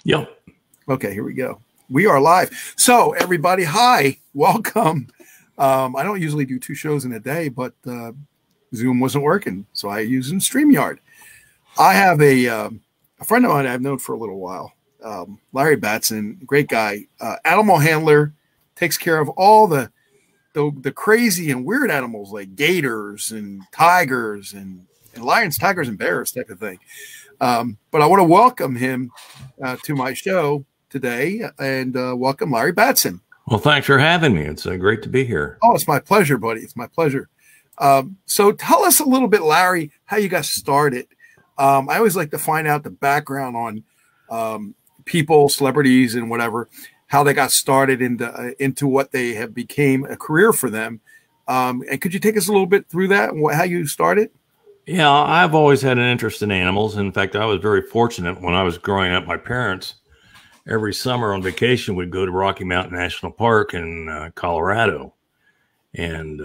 Yep. Okay, here we go. We are live. So, everybody, hi, welcome. I don't usually do 2 shows in a day, but Zoom wasn't working, so I used StreamYard. I have a friend of mine I've known for a little while, Larry Battson, great guy, animal handler, takes care of all the crazy and weird animals like gators and tigers and lions, tigers, and bears type of thing. But I want to welcome him to my show today and welcome Larry Battson. Well, thanks for having me. It's great to be here. Oh, it's my pleasure, buddy. It's my pleasure. So tell us a little bit, Larry, how you got started. I always like to find out the background on people, celebrities, and whatever, how they got started into what they have became a career for them. And could you take us a little bit through that and how you started? Yeah, I've always had an interest in animals. In fact, I was very fortunate when I was growing up. My parents, every summer on vacation, would go to Rocky Mountain National Park in Colorado. And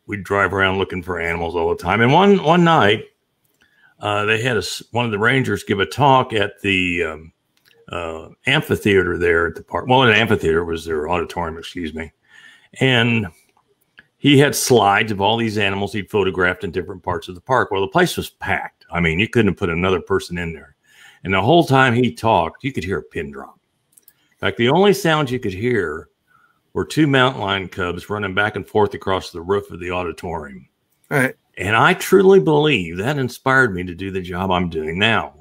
we'd drive around looking for animals all the time. And one night, they had one of the rangers give a talk at the amphitheater there at the park. Well, an amphitheater was their auditorium, excuse me. And he had slides of all these animals he'd photographed in different parts of the park. Well, the place was packed. I mean, you couldn't have put another person in there. And the whole time he talked, you could hear a pin drop. In fact, the only sounds you could hear were 2 mountain lion cubs running back and forth across the roof of the auditorium. All right. And I truly believe that inspired me to do the job I'm doing now,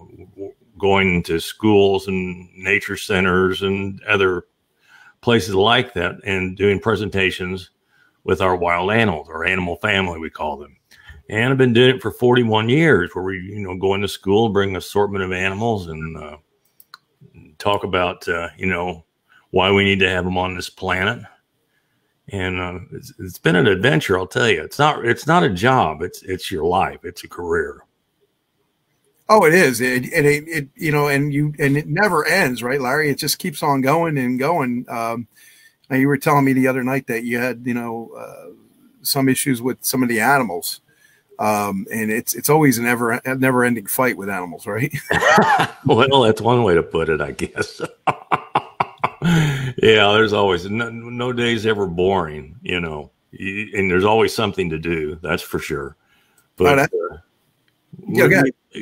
going to schools and nature centers and other places like that and doing presentations with our wild animals, our animal family, we call them. And I've been doing it for 41 years where we, go into school, bring an assortment of animals and talk about, why we need to have them on this planet. And it's been an adventure, I'll tell you. It's not a job. It's your life. It's a career. Oh, it is. And it never ends, right, Larry? It just keeps on going and going. Now you were telling me the other night that you had, some issues with some of the animals. And it's always a never ending fight with animals, right? Well, that's one way to put it, I guess. Yeah, there's always no day's ever boring, and there's always something to do. That's for sure. But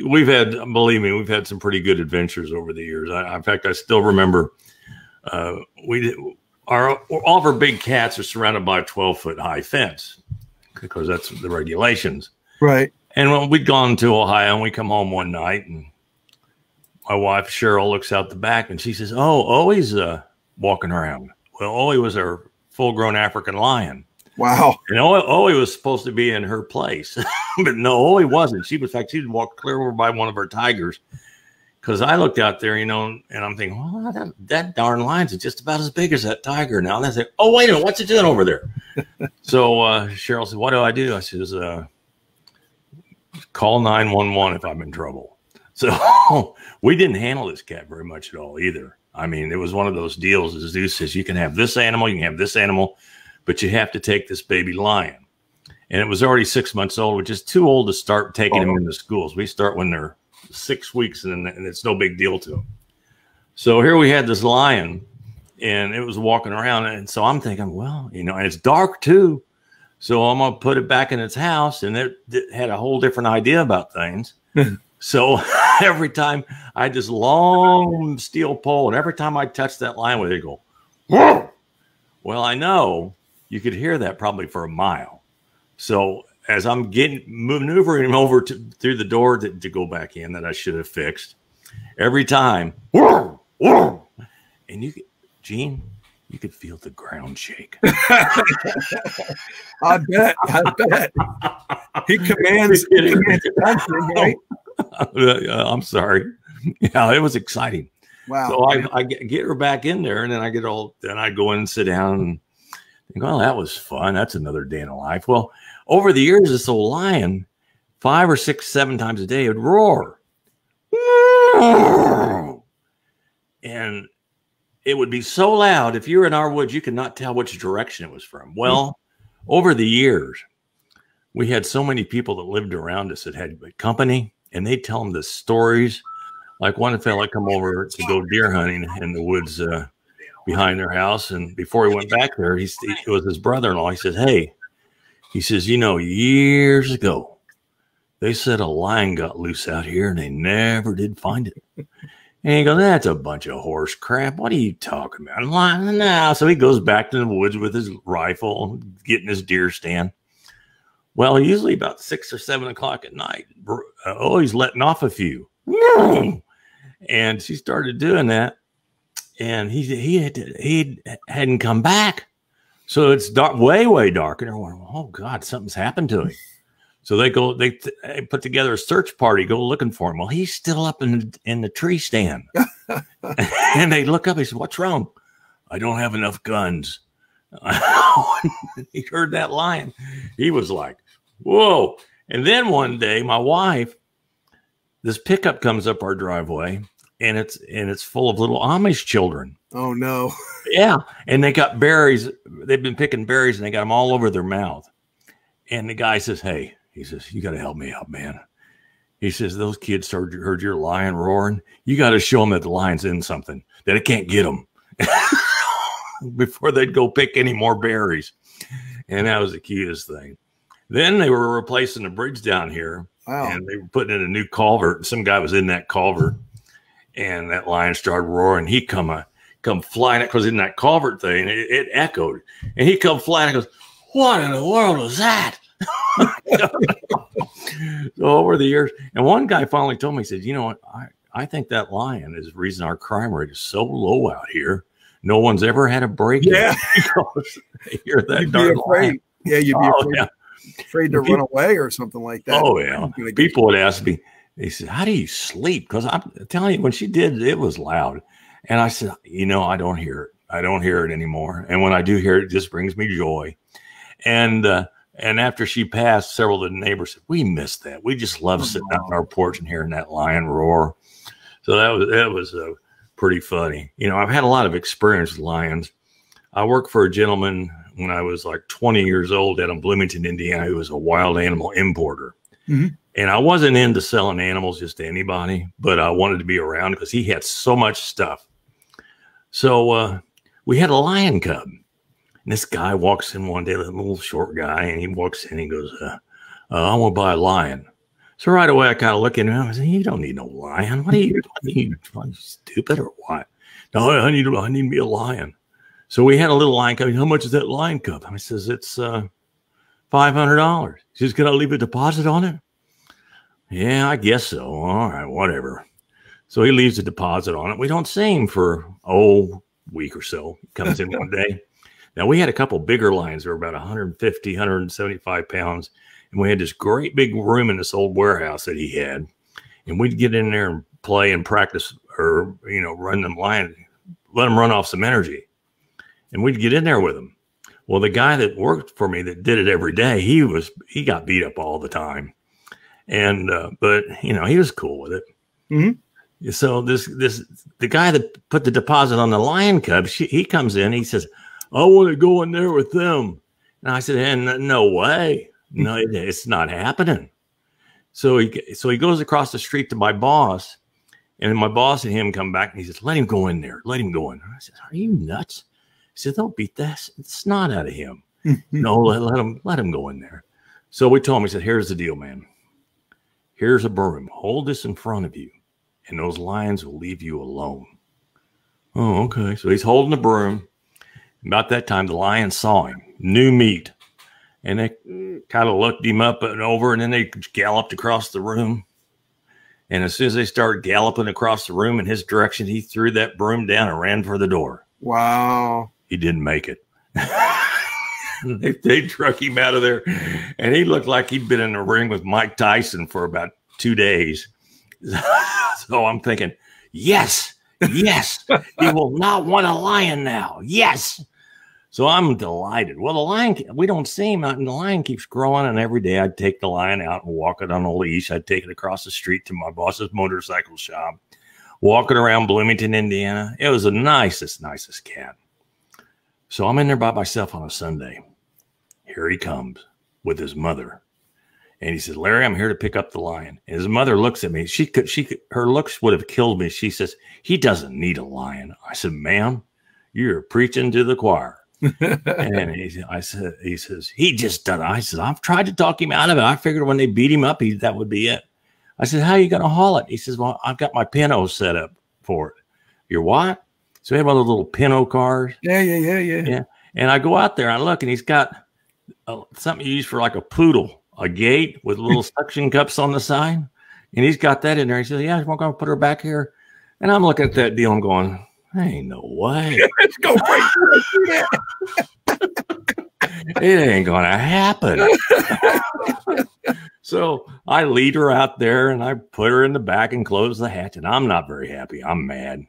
we've had, believe me, we've had some pretty good adventures over the years. In fact, I still remember all of our big cats are surrounded by a 12-foot high fence because that's the regulations. Right. And when we'd gone to Ohio and we come home one night and my wife, Cheryl, looks out the back and she says, "Oh, Ollie's walking around." Well, Ollie was our full-grown African lion. Wow. And Ollie was supposed to be in her place, but no, Ollie wasn't. She walked clear over by one of our tigers. Because I looked out there, and I'm thinking, well, that darn lion's just about as big as that tiger now. And I said, "Oh, wait a minute, what's it doing over there?" So Cheryl said, "What do I do?" I says, "Call 911 if I'm in trouble." So we didn't handle this cat very much at all either. I mean, it was one of those deals, as Zeus says, you can have this animal, you can have this animal, but you have to take this baby lion. And it was already 6 months old, which is too old to start taking them into schools. We start when they're 6 weeks and it's no big deal to them. So here we had this lion and it was walking around. And so I'm thinking, well, and it's dark too. So I'm going to put it back in its house. And it had a whole different idea about things. So every time I had this long steel pole, and every time I touched that lion with it, it'd go, "Whoa!" Well, I know you could hear that probably for a mile. So as I'm maneuvering him over through the door to go back in that I should have fixed, every time, "Whoa! Whoa!" And Gene, you could feel the ground shake. I bet. He commands attention, right? I'm sorry. Yeah, it was exciting. Wow. So I get her back in there, and then I go in and sit down and think, well, that was fun. That's another day in the life. Well, over the years, this old lion, 5 or 6, 7 times a day, would roar. And it would be so loud. If you were in our woods, you could not tell which direction it was from. Well, over the years, we had so many people that lived around us that had company, and they'd tell them the stories Like one fella come over to go deer hunting in the woods behind their house. And before he went back there, it was his brother-in-law. He says, hey, he says, you know, years ago, they said a lion got loose out here and they never did find it. And he goes, that's a bunch of horse crap. What are you talking about? I'm like, no. So he goes back to the woods with his rifle, getting his deer stand. Well, usually about 6 or 7 o'clock at night, he's letting off a few. And she started doing that. And he hadn't come back. So it's dark, way dark. And they're going, oh, God, something's happened to him. So they put together a search party, go looking for him. Well, he's still up in the tree stand. And they look up. He said, what's wrong? I don't have enough guns. He heard that lion. He was like, whoa. And then one day, my wife, this pickup comes up our driveway, and it's full of little Amish children. Oh, no. Yeah. And they got berries. They've been picking berries, and they got them all over their mouth. And the guy says, hey, he says, you got to help me out, man. He says, those kids heard your lion roaring. You got to show them that the lion's in something, that it can't get them before they'd go pick any more berries. And that was the cutest thing. Then they were replacing the bridge down here. Wow. And they were putting in a new culvert. And some guy was in that culvert, and that lion started roaring. He come flying, because in that culvert thing, it echoed. And he come flying and goes, what in the world was that? So over the years, and one guy finally told me, he said, you know what, I think that lion is the reason our crime rate is so low out here. No one's ever had a break. Yeah. They hear that darn lion. Yeah, you'd be afraid to run away or something like that. Oh, yeah. People would ask me, they said, how do you sleep? Because I'm telling you, when she did, it was loud. And I said, you know, I don't hear it. I don't hear it anymore. And when I do hear it, it just brings me joy. And after she passed, several of the neighbors said, we missed that. We just love sitting out on our porch and hearing that lion roar. So that was pretty funny. You know, I've had a lot of experience with lions. I worked for a gentleman when I was like 20 years old out in Bloomington, Indiana, who was a wild animal importer. Mm-hmm. And I wasn't into selling animals just to anybody, but I wanted to be around because he had so much stuff. So we had a lion cub. And this guy walks in one day, a little short guy, and he walks in and he goes, I want to buy a lion. So right away, I kind of look at him. I said, you don't need no lion. What are you stupid or what? No, I need me a lion. So we had a little lion cub. How much is that lion cub? I says, it's $500. He says, can I leave a deposit on it? Yeah, I guess so. All right, whatever. So he leaves a deposit on it. We don't see him for, a week or so. He comes in one day. Now, we had a couple bigger lions. They were about 150, 175 pounds. And we had this great big room in this old warehouse that he had. And we'd get in there and play and practice, or, you know, run them lions, let them run off some energy. And we'd get in there with them. Well, the guy that worked for me that did it every day, he got beat up all the time. And, but, you know, he was cool with it. Mm-hmm. So the guy that put the deposit on the lion cub, he comes in, he says, I want to go in there with them. And I said, and no way. No, it's not happening. So he goes across the street to my boss, and my boss and him come back, and he says, let him go in there. Let him go in. I said, are you nuts? He said, they'll beat the snot out of him. No, let him go in there. So we told him, he said, here's the deal, man. Here's a broom. Hold this in front of you, and those lions will leave you alone. Oh, okay. So he's holding the broom. About that time, the lion saw him, new meat, and they kind of looked him up and over, and then they galloped across the room. And as soon as they started galloping across the room in his direction, he threw that broom down and ran for the door. Wow. He didn't make it. They truck him out of there, and he looked like he'd been in the ring with Mike Tyson for about 2 days. So I'm thinking, yes, he will not want a lion now. Yes. So I'm delighted. Well, the lion, we don't see him out, and the lion keeps growing. And every day I'd take the lion out and walk it on a leash. I'd take it across the street to my boss's motorcycle shop, walk it around Bloomington, Indiana. It was the nicest cat. So I'm in there by myself on a Sunday. Here he comes with his mother. And he said, Larry, I'm here to pick up the lion. And his mother looks at me. Her looks would have killed me. She says, he doesn't need a lion. I said, ma'am, you're preaching to the choir. And he says, he just done it. I said, I've tried to talk him out of it. I figured when they beat him up, that would be it. I said, how are you going to haul it? He says, well, I've got my pinto set up for it. Your what? So we have one of those little pinto cars. Yeah. And I go out there, I look, and he's got something you use for like a poodle, a gate with little suction cups on the side. And he's got that in there. He says, yeah, we're going to put her back here. And I'm looking at that deal. I'm going, ain't no way. Let's go break. It ain't going to happen. So I lead her out there and I put her in the back and close the hatch. And I'm not very happy. I'm mad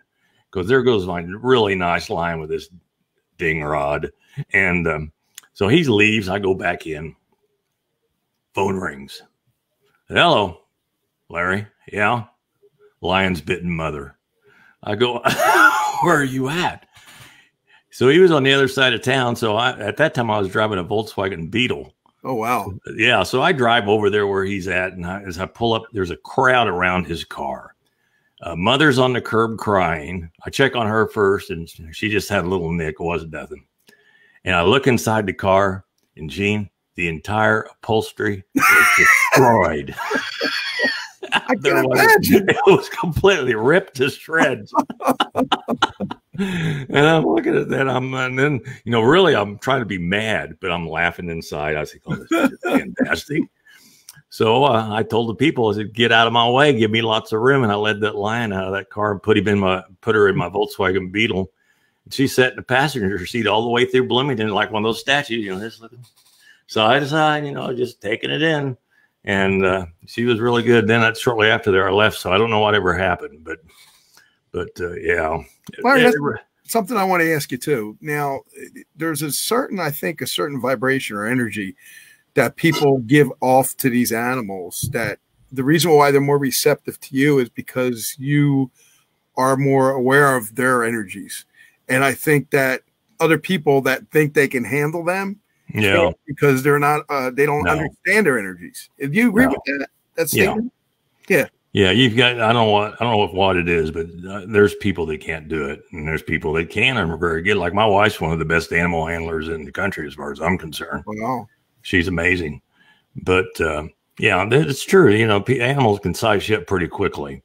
because there goes my really nice lion with this ding rod. And so he leaves. I go back in. Phone rings. Hello, Larry. Yeah. Lion's bitten mother. I go, where are you at? So he was on the other side of town. So at that time I was driving a Volkswagen Beetle. Oh, wow. Yeah. So I drive over there where he's at. And as I pull up, there's a crowd around his car. Mother's on the curb crying. I check on her first and she just had a little nick. It wasn't nothing. And I look inside the car and Gene, the entire upholstery was destroyed. I can imagine. It was completely ripped to shreds. And I'm looking at that. And then, really, I'm trying to be mad, but I'm laughing inside. I said, oh, this is fantastic. So I told the people, I said, get out of my way, give me lots of room. And I led that lion out of that car and put her in my Volkswagen Beetle. And she sat in the passenger seat all the way through Bloomington, like one of those statues, just looking side to side, just taking it in. And she was really good. Then shortly after there, I left. So I don't know whatever happened, but yeah. Larry, that's something I want to ask you too. Now, there's a certain vibration or energy that people give off to these animals, that the reason why they're more receptive to you is because you are more aware of their energies. And I think that other people that think they can handle them, because they're not, they don't understand their energies. Do you agree with that? That's statement? Yeah. Yeah, you've got, I don't know what it is, but there's people that can't do it. And there's people that can and are very good. Like my wife's one of the best animal handlers in the country, as far as I'm concerned. Wow. She's amazing. But yeah, it's true. Animals can size shit pretty quickly.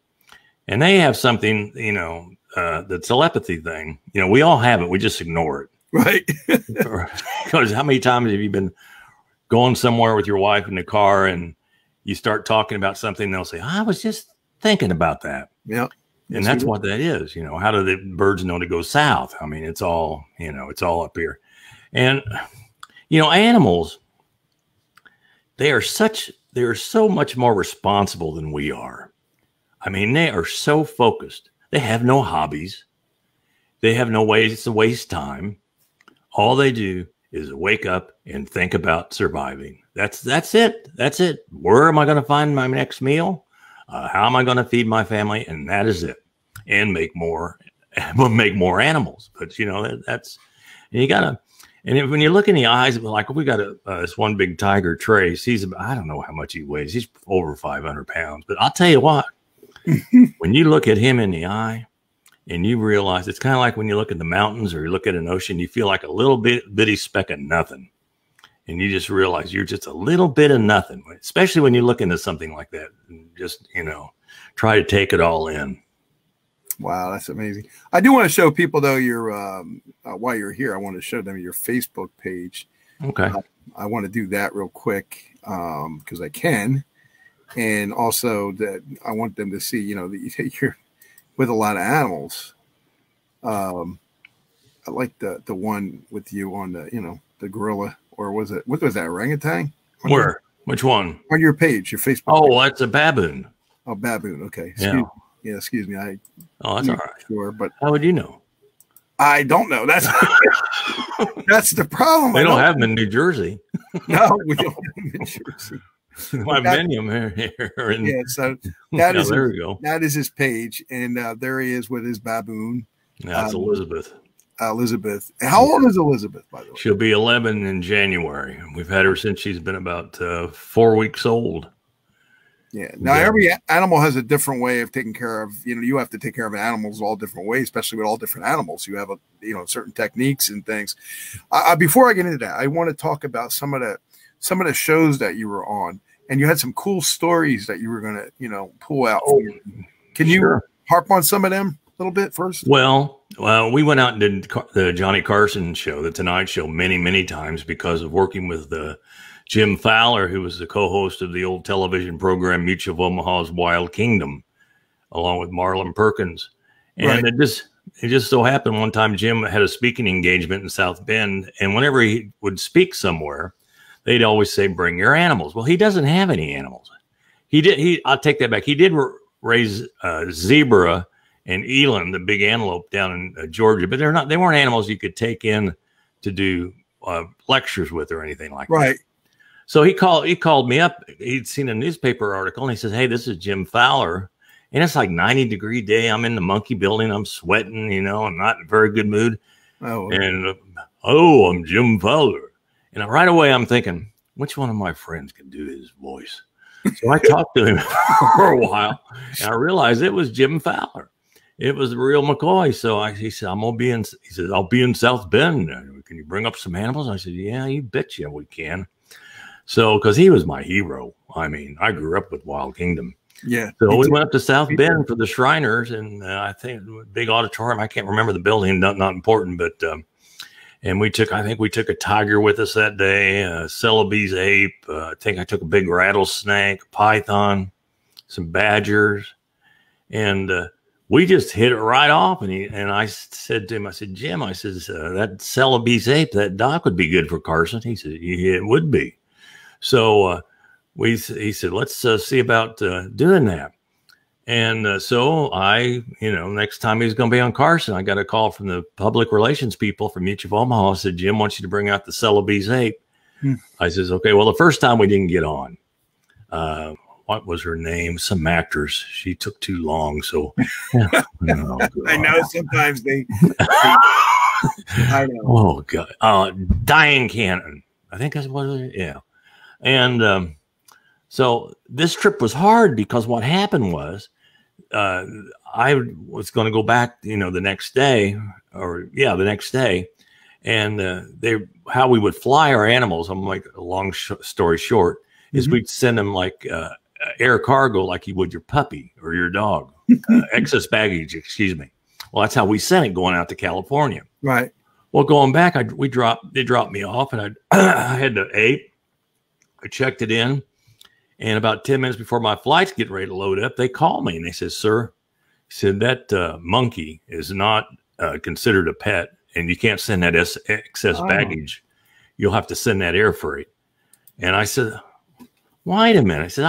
And they have something, the telepathy thing. We all have it. We just ignore it. Right. Because how many times have you been going somewhere with your wife in the car and you start talking about something and they'll say, I was just thinking about that. Yeah. And that's what that is. How do the birds know to go south? I mean, it's all, it's all up here. And, animals, they are so much more responsible than we are. I mean, they are so focused. They have no hobbies. They have no ways to waste time. All they do is wake up and think about surviving. That's it. That's it. Where am I going to find my next meal? How am I going to feed my family? And that is it. And make more animals. But that's, and you gotta, and when you look in the eyes, like we got this one big tiger, Trace. He's about, I don't know how much he weighs. He's over 500 pounds. But I'll tell you what, when you look at him in the eye, and you realize it's kind of like when you look at the mountains or you look at an ocean, you feel like a little bitty speck of nothing. And you just realize you're just a little bit of nothing, especially when you look into something like that and just, try to take it all in. Wow, that's amazing. I do want to show people, though, your while you're here, I want to show them your Facebook page. Okay. I want to do that real quick because I can. And also that I want them to see, that you're with a lot of animals. I like the one with you on the, the gorilla, or what was that, orangutan? Where? Which one? On your page, your Facebook page. Oh, that's a baboon. Oh, baboon. Okay. Excuse me. That's all right. Sure, but how would you know? I don't know. That's that's the problem. They don't have them in New Jersey. No, we don't have them in Jersey. My menu here. Yeah, so that is there we go. That is his page, and there he is with his baboon. That's Elizabeth. Elizabeth. How old is Elizabeth, by the way? She'll be 11 in January. We've had her since she's been about 4 weeks old. Yeah. Now, every animal has a different way of taking care of, you have to take care of animals all different ways, especially with all different animals. You have, certain techniques and things. Before I get into that, I want to talk about some of the shows that you were on, and you had some cool stories that you were going to, pull out. Can you harp on some of them a little bit first? Well, we went out and did the Johnny Carson show, the Tonight Show, many, many times because of working with Jim Fowler, who was the co-host of the old television program Mutual of Omaha's Wild Kingdom, along with Marlon Perkins. And it just so happened one time Jim had a speaking engagement in South Bend, and whenever he would speak somewhere, they'd always say, "Bring your animals." Well, he doesn't have any animals. I'll take that back. He did raise zebra and eland, the big antelope down in Georgia, but they weren't animals you could take in to do lectures with or anything like that. Right. So he called me up. He'd seen a newspaper article, and he says, "Hey, this is Jim Fowler." And it's like 90-degree day. I'm in the monkey building. I'm sweating, I'm not in a very good mood. Oh, and I'm Jim Fowler. And right away I'm thinking, which one of my friends can do his voice? So I talked to him for a while, and I realized it was Jim Fowler. It was the real McCoy. So he said, he said, "I'll be in South Bend. Can you bring up some animals?" I said, "Yeah, you betcha we can." So, because he was my hero. I mean, I grew up with Wild Kingdom. Yeah. So we went up to South Bend for the Shriners, and I think big auditorium. I can't remember the building, not important, but and I think we took a tiger with us that day, a Celebes ape. I think I took a big rattlesnake, python, some badgers, and we just hit it right off. And I said to him, I said, "Jim," I says, "that Celebes ape, that Doc would be good for Carson." He said, "Yeah, it would be." So he said, "Let's see about doing that." And so next time he's going to be on Carson, I got a call from the public relations people from Mutual of Omaha. Said, "Jim wants you to bring out the Celebes ape." I says, "Okay." Well, the first time we didn't get on. What was her name? Some actress. She took too long. So I know sometimes I know. Oh God. Diane Cannon. I think that's what it is. Yeah. And so this trip was hard because what happened was I was going to go back, the next day, the next day. And how we would fly our animals, I'm like, a long story short, is we'd send them like air cargo like you would your puppy or your dog, excess baggage, excuse me. Well, that's how we sent it going out to California. Right. Well, going back, they dropped me off, and I had the ape. I checked it in, and about 10 minutes before my flight's getting ready to load up, they call me and they said, "Sir," he said, "that monkey is not considered a pet, and you can't send that excess baggage. You'll have to send that air freight." And I said, "Wait a minute." I said,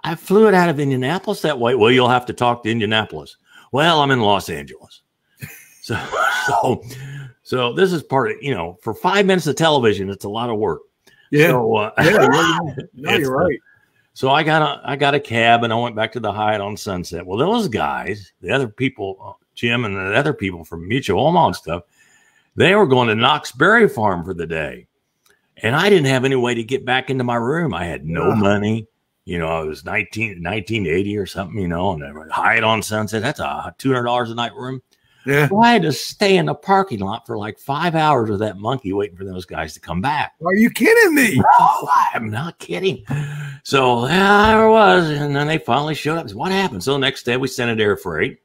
I flew it out of Indianapolis that way. "Well, you'll have to talk to Indianapolis." "Well, I'm in Los Angeles." So this is part of, for 5 minutes of television, it's a lot of work. Yeah. So, you're right. So I got a cab, and I went back to the Hyatt on Sunset. Well, those guys, the other people, Jim and the other people from Mutual Omaha and stuff, they were going to Knox Berry Farm for the day. And I didn't have any way to get back into my room. I had no money. I was 1980 or something, and Hyatt on Sunset, that's a $200 a night room. Yeah. So I had to stay in the parking lot for like 5 hours with that monkey waiting for those guys to come back. Are you kidding me? No, I'm not kidding. So there I was. And then they finally showed up. What happened? So the next day we sent it air freight.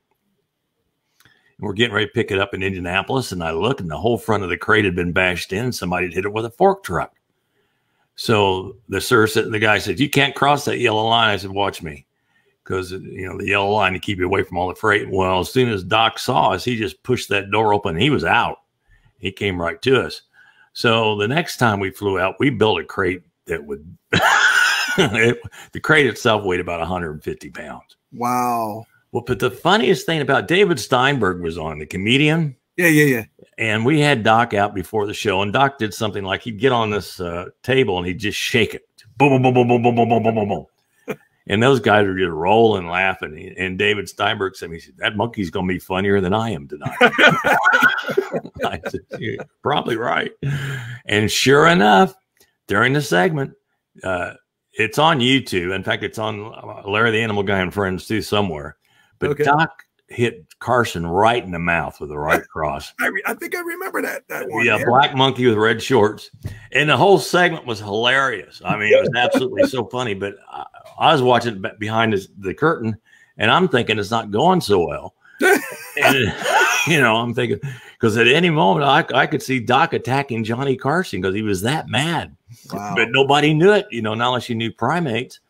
And we're getting ready to pick it up in Indianapolis. And I look, and the whole front of the crate had been bashed in. Somebody had hit it with a fork truck. So the guy said, "You can't cross that yellow line." I said, "Watch me." Because, the yellow line to keep you away from all the freight. Well, as soon as Doc saw us, he just pushed that door open. He was out. He came right to us. So the next time we flew out, we built a crate that would, the crate itself weighed about 150 pounds. Wow. Well, but the funniest thing about David Steinberg was on, the comedian. Yeah. And we had Doc out before the show, and Doc did something like he'd get on this table and he'd just shake it. Boom, boom, boom, boom, boom, boom, boom, boom, boom, boom. And those guys are just rolling, laughing. And David Steinberg said, he said, that monkey's going to be funnier than I am tonight. I said, you're probably right. And sure enough, during the segment, it's on YouTube. In fact, it's on Larry the Animal Guy and Friends too somewhere. But okay. Doc hit Carson right in the mouth with the right cross. I think I remember that one. Yeah, black monkey with red shorts. And the whole segment was hilarious. I mean, it was absolutely so funny. But I was watching behind the curtain, and I'm thinking it's not going so well. And, you know, I'm thinking, because at any moment I could see Doc attacking Johnny Carson because he was that mad. Wow. But nobody knew it, you know, not unless you knew primates.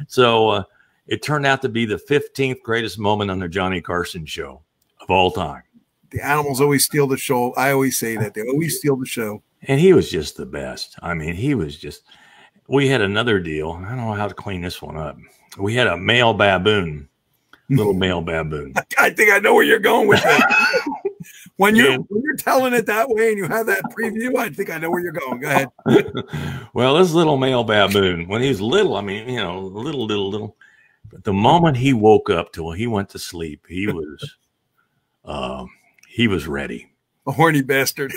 So it turned out to be the 15th greatest moment on the Johnny Carson show of all time. The animals always steal the show. I always say that. They always steal the show. And he was just the best. I mean, he was just, we had another deal. I don't know how to clean this one up. We had a male baboon, little male baboon. I think I know where you're going with that. When you're telling it that way and you have that preview, I think I know where you're going. Go ahead. Well, this little male baboon, when he was little, I mean, you know, little. But the moment he woke up till he went to sleep, he was ready. A horny bastard.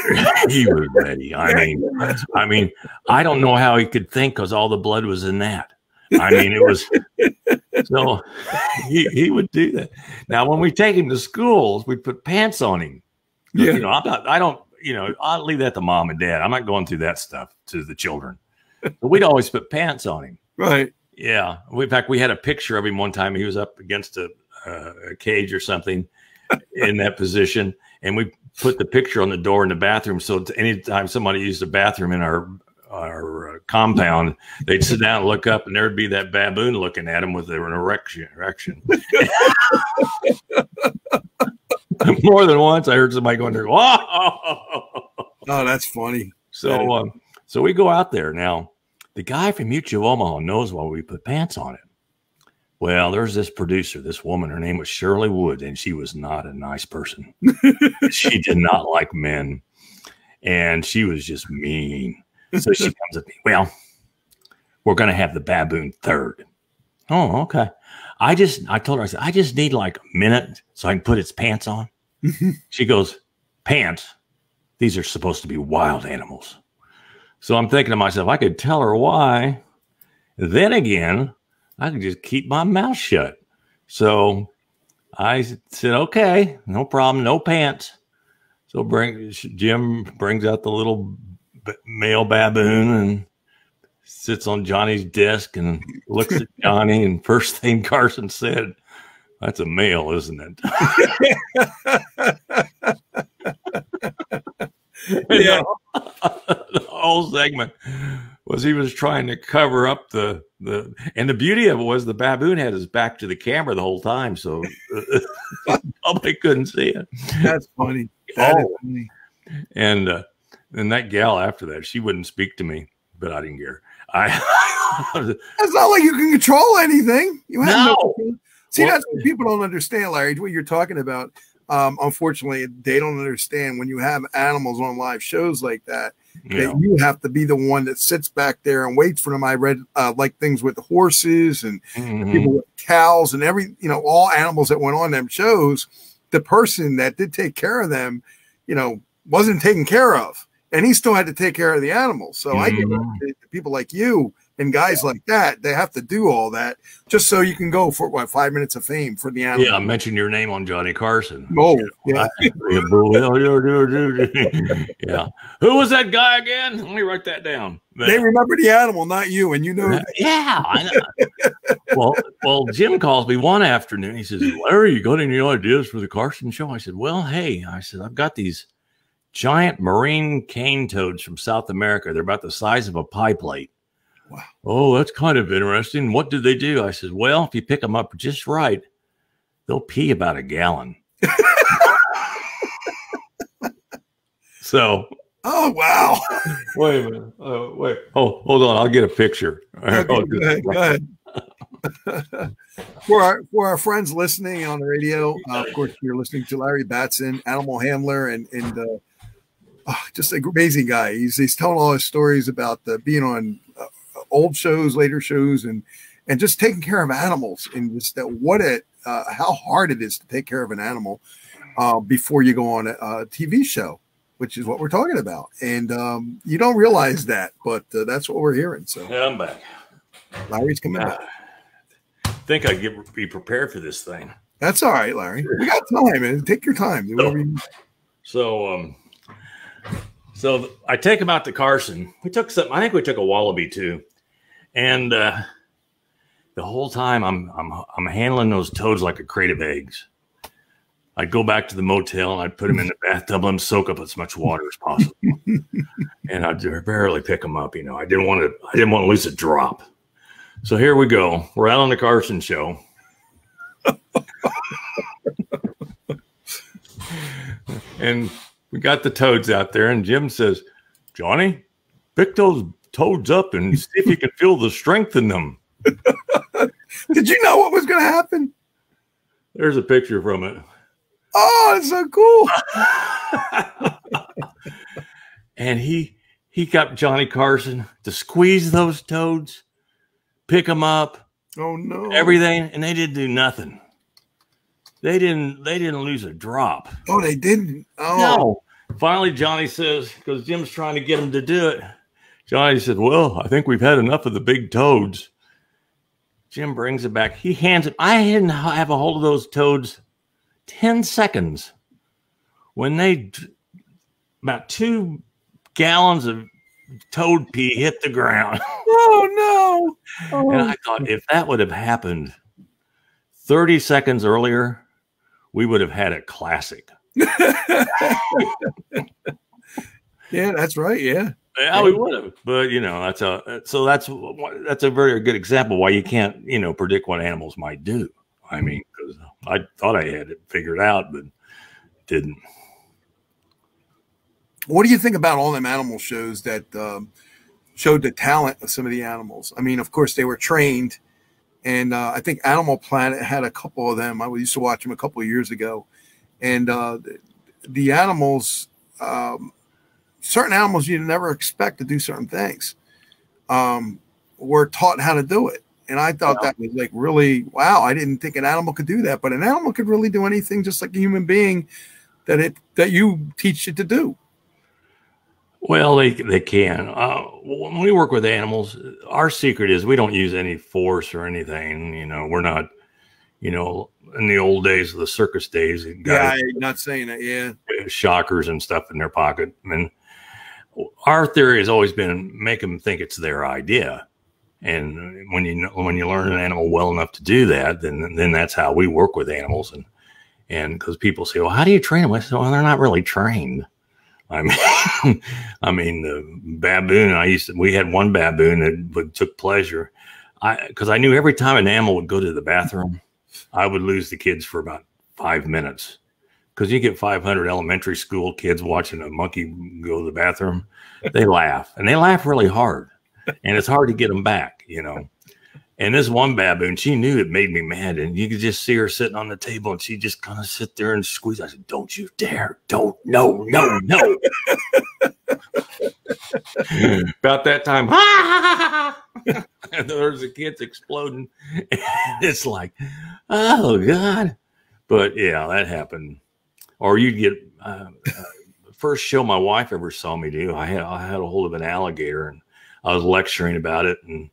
He was ready. I mean, I don't know how he could think because all the blood was in that. I mean, it was so he would do that. Now, when we take him to schools, we put pants on him. Yeah. You know, I'll leave that to mom and dad. I'm not going through that stuff to the children. But we'd always put pants on him. Right. Yeah. In fact, we had a picture of him one time. He was up against a cage or something in that position. And we put the picture on the door in the bathroom. So anytime somebody used the bathroom in our compound, they'd sit down and look up, and there'd be that baboon looking at him with an erection. More than once, I heard somebody going there. Whoa! Oh, that's funny. So we go out there now. The guy from Mutual Omaha knows why we put pants on it. Well, there's this producer, this woman. Her name was Shirley Wood, and she was not a nice person. She did not like men, and she was just mean. So she comes at me. Well, we're going to have the baboon third. Oh, okay. I told her, I said, I just need like a minute so I can put its pants on. She goes, pants? These are supposed to be wild animals. So I'm thinking to myself, I could tell her why. Then again, I could just keep my mouth shut. So I said, okay, no problem, no pants. So Jim brings out the little male baboon and sits on Johnny's desk and looks at Johnny. And first thing Carson said, that's a male, isn't it? Yeah. The whole segment was he was trying to cover up and the beauty of it was the baboon had his back to the camera the whole time, so nobody couldn't see it. That's funny. That is funny. And that gal after that, she wouldn't speak to me, but I didn't care. It's not like you can control anything. You have no. See, that's what people don't understand, Larry. What you're talking about. Unfortunately, they don't understand when you have animals on live shows like that, that you have to be the one that sits back there and waits for them. I read like things with horses and people with cows and all animals that went on them shows. The person that did take care of them, wasn't taken care of, and he still had to take care of the animals. So I give it to people like you and guys like that. They have to do all that just so you can go for 5 minutes of fame for the animal. Yeah, I mentioned your name on Johnny Carson. Oh, yeah. Yeah. Who was that guy again? Let me write that down. They remember the animal, not you, and you know that. Yeah, I know. Well, Jim calls me one afternoon. He says, Larry, you got any ideas for the Carson show? I said, well, hey, I've got these giant marine cane toads from South America. They're about the size of a pie plate. Wow. Oh, that's kind of interesting. What do they do? I said, well, if you pick them up just right, they'll pee about a gallon. So. Oh, wow. Wait a minute. Wait. Oh, hold on. I'll get a picture. Okay, go ahead. For our friends listening on the radio, of course, you're listening to Larry Battson, animal handler, and just an amazing guy. He's telling all his stories about being on old shows, later shows, and and just taking care of animals, and just that how hard it is to take care of an animal before you go on a TV show, which is what we're talking about. And you don't realize that, but that's what we're hearing. So yeah, I'm back. Larry's coming back. I think I be prepared for this thing. That's all right, Larry. We got time, man. Take your time. Do whatever you So I take him out to Carson. We took some. I think we took a wallaby too, and the whole time I'm handling those toads like a crate of eggs. I'd go back to the motel and I'd put them in the bathtub, let them soak up as much water as possible, and I'd barely pick them up. You know, I didn't want to lose a drop. So here we go. We're out on the Carson show. And we got the toads out there, and Jim says, "Johnny, pick those toads up and see if you can feel the strength in them." Did you know what was going to happen? There's a picture from it. Oh, it's so cool. And he got Johnny Carson to squeeze those toads, pick them up. Oh no. Everything, and they didn't do nothing. They didn't lose a drop. Oh, they didn't. Oh. No. Finally, Johnny says, because Jim's trying to get him to do it. Johnny said, "Well, I think we've had enough of the big toads." Jim brings it back. He hands it. I didn't have a hold of those toads 10 seconds. When about 2 gallons of toad pee hit the ground. Oh, no. Oh. And I thought, if that would have happened 30 seconds earlier, we would have had a classic. Yeah, that's right. Yeah. Yeah, we would have. But, you know, that's a very good example why you can't, you know, predict what animals might do. I mean, because I thought I had it figured out, but didn't. What do you think about all them animal shows that showed the talent of some of the animals? I mean, of course, they were trained. And I think Animal Planet had a couple of them. I used to watch them a couple of years ago. And the animals, certain animals you never expect to do certain things, were taught how to do it. And I thought that was like really, wow, I didn't think an animal could do that. But an animal could really do anything just like a human being that you teach it to do. Well, they can. When we work with animals, our secret is we don't use any force or anything. You know, we're not, you know, in the old days of the circus days. Yeah, I'm not saying that. Yeah, shockers and stuff in their pocket. I mean, our theory has always been make them think it's their idea. And when you learn an animal well enough to do that, then that's how we work with animals. And because people say, "Well, how do you train them?" I said, "Well, they're not really trained." I mean, the baboon. We had one baboon that took pleasure, because I knew every time an animal would go to the bathroom, I would lose the kids for about 5 minutes, because you get 500 elementary school kids watching a monkey go to the bathroom, they laugh, and they laugh really hard, and it's hard to get them back, you know. And this one baboon, she knew it made me mad, and you could just see her sitting on the table, and she just kind of sit there and squeeze. I said, "Don't you dare! Don't! No! About that time, and there's the kids exploding. It's like, oh God! But yeah, that happened. Or you'd get first show my wife ever saw me do. I had a hold of an alligator, and I was lecturing about it, and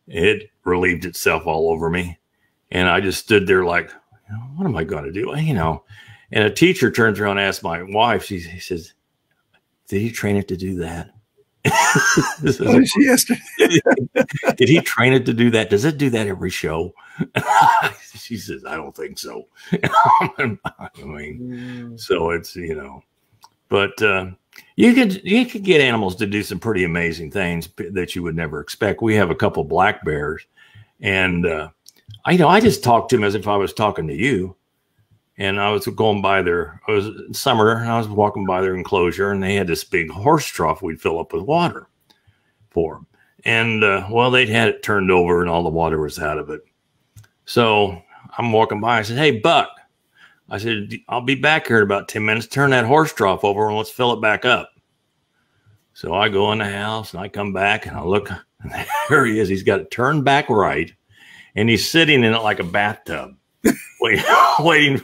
it relieved itself all over me. And I just stood there like, what am I going to do? You know, and a teacher turns around and asks my wife, he says, "Did he train it to do that?" Did he train it to do that? Does it do that every show? She says, "I don't think so." I mean, so it's, you know, but you could get animals to do some pretty amazing things that you would never expect. We have a couple black bears, and I just talked to them as if I was talking to you. And I was going by it was summer, and I was walking by their enclosure, and they had this big horse trough we'd fill up with water for them. And well, they'd had it turned over, and all the water was out of it. So I'm walking by. I said, "Hey, Buck," I said, "I'll be back here in about 10 minutes. Turn that horse trough over and let's fill it back up." So I go in the house, and I come back, and I look, and there he is. He's got it turned back right, and he's sitting in it like a bathtub, waiting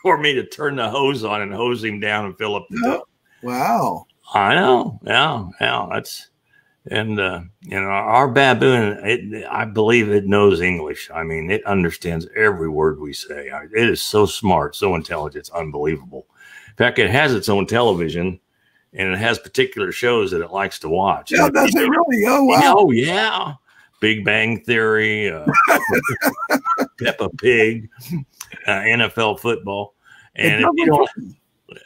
for me to turn the hose on and hose him down and fill up the tub. Wow. I know. Yeah. That's, and, our baboon, I believe it knows English. I mean, it understands every word we say. It is so smart, so intelligent. It's unbelievable. In fact, it has its own television, and it has particular shows that it likes to watch. Yeah, does it really? Oh, wow. Oh, yeah. Big Bang Theory, Peppa Pig, NFL football. And if you don't,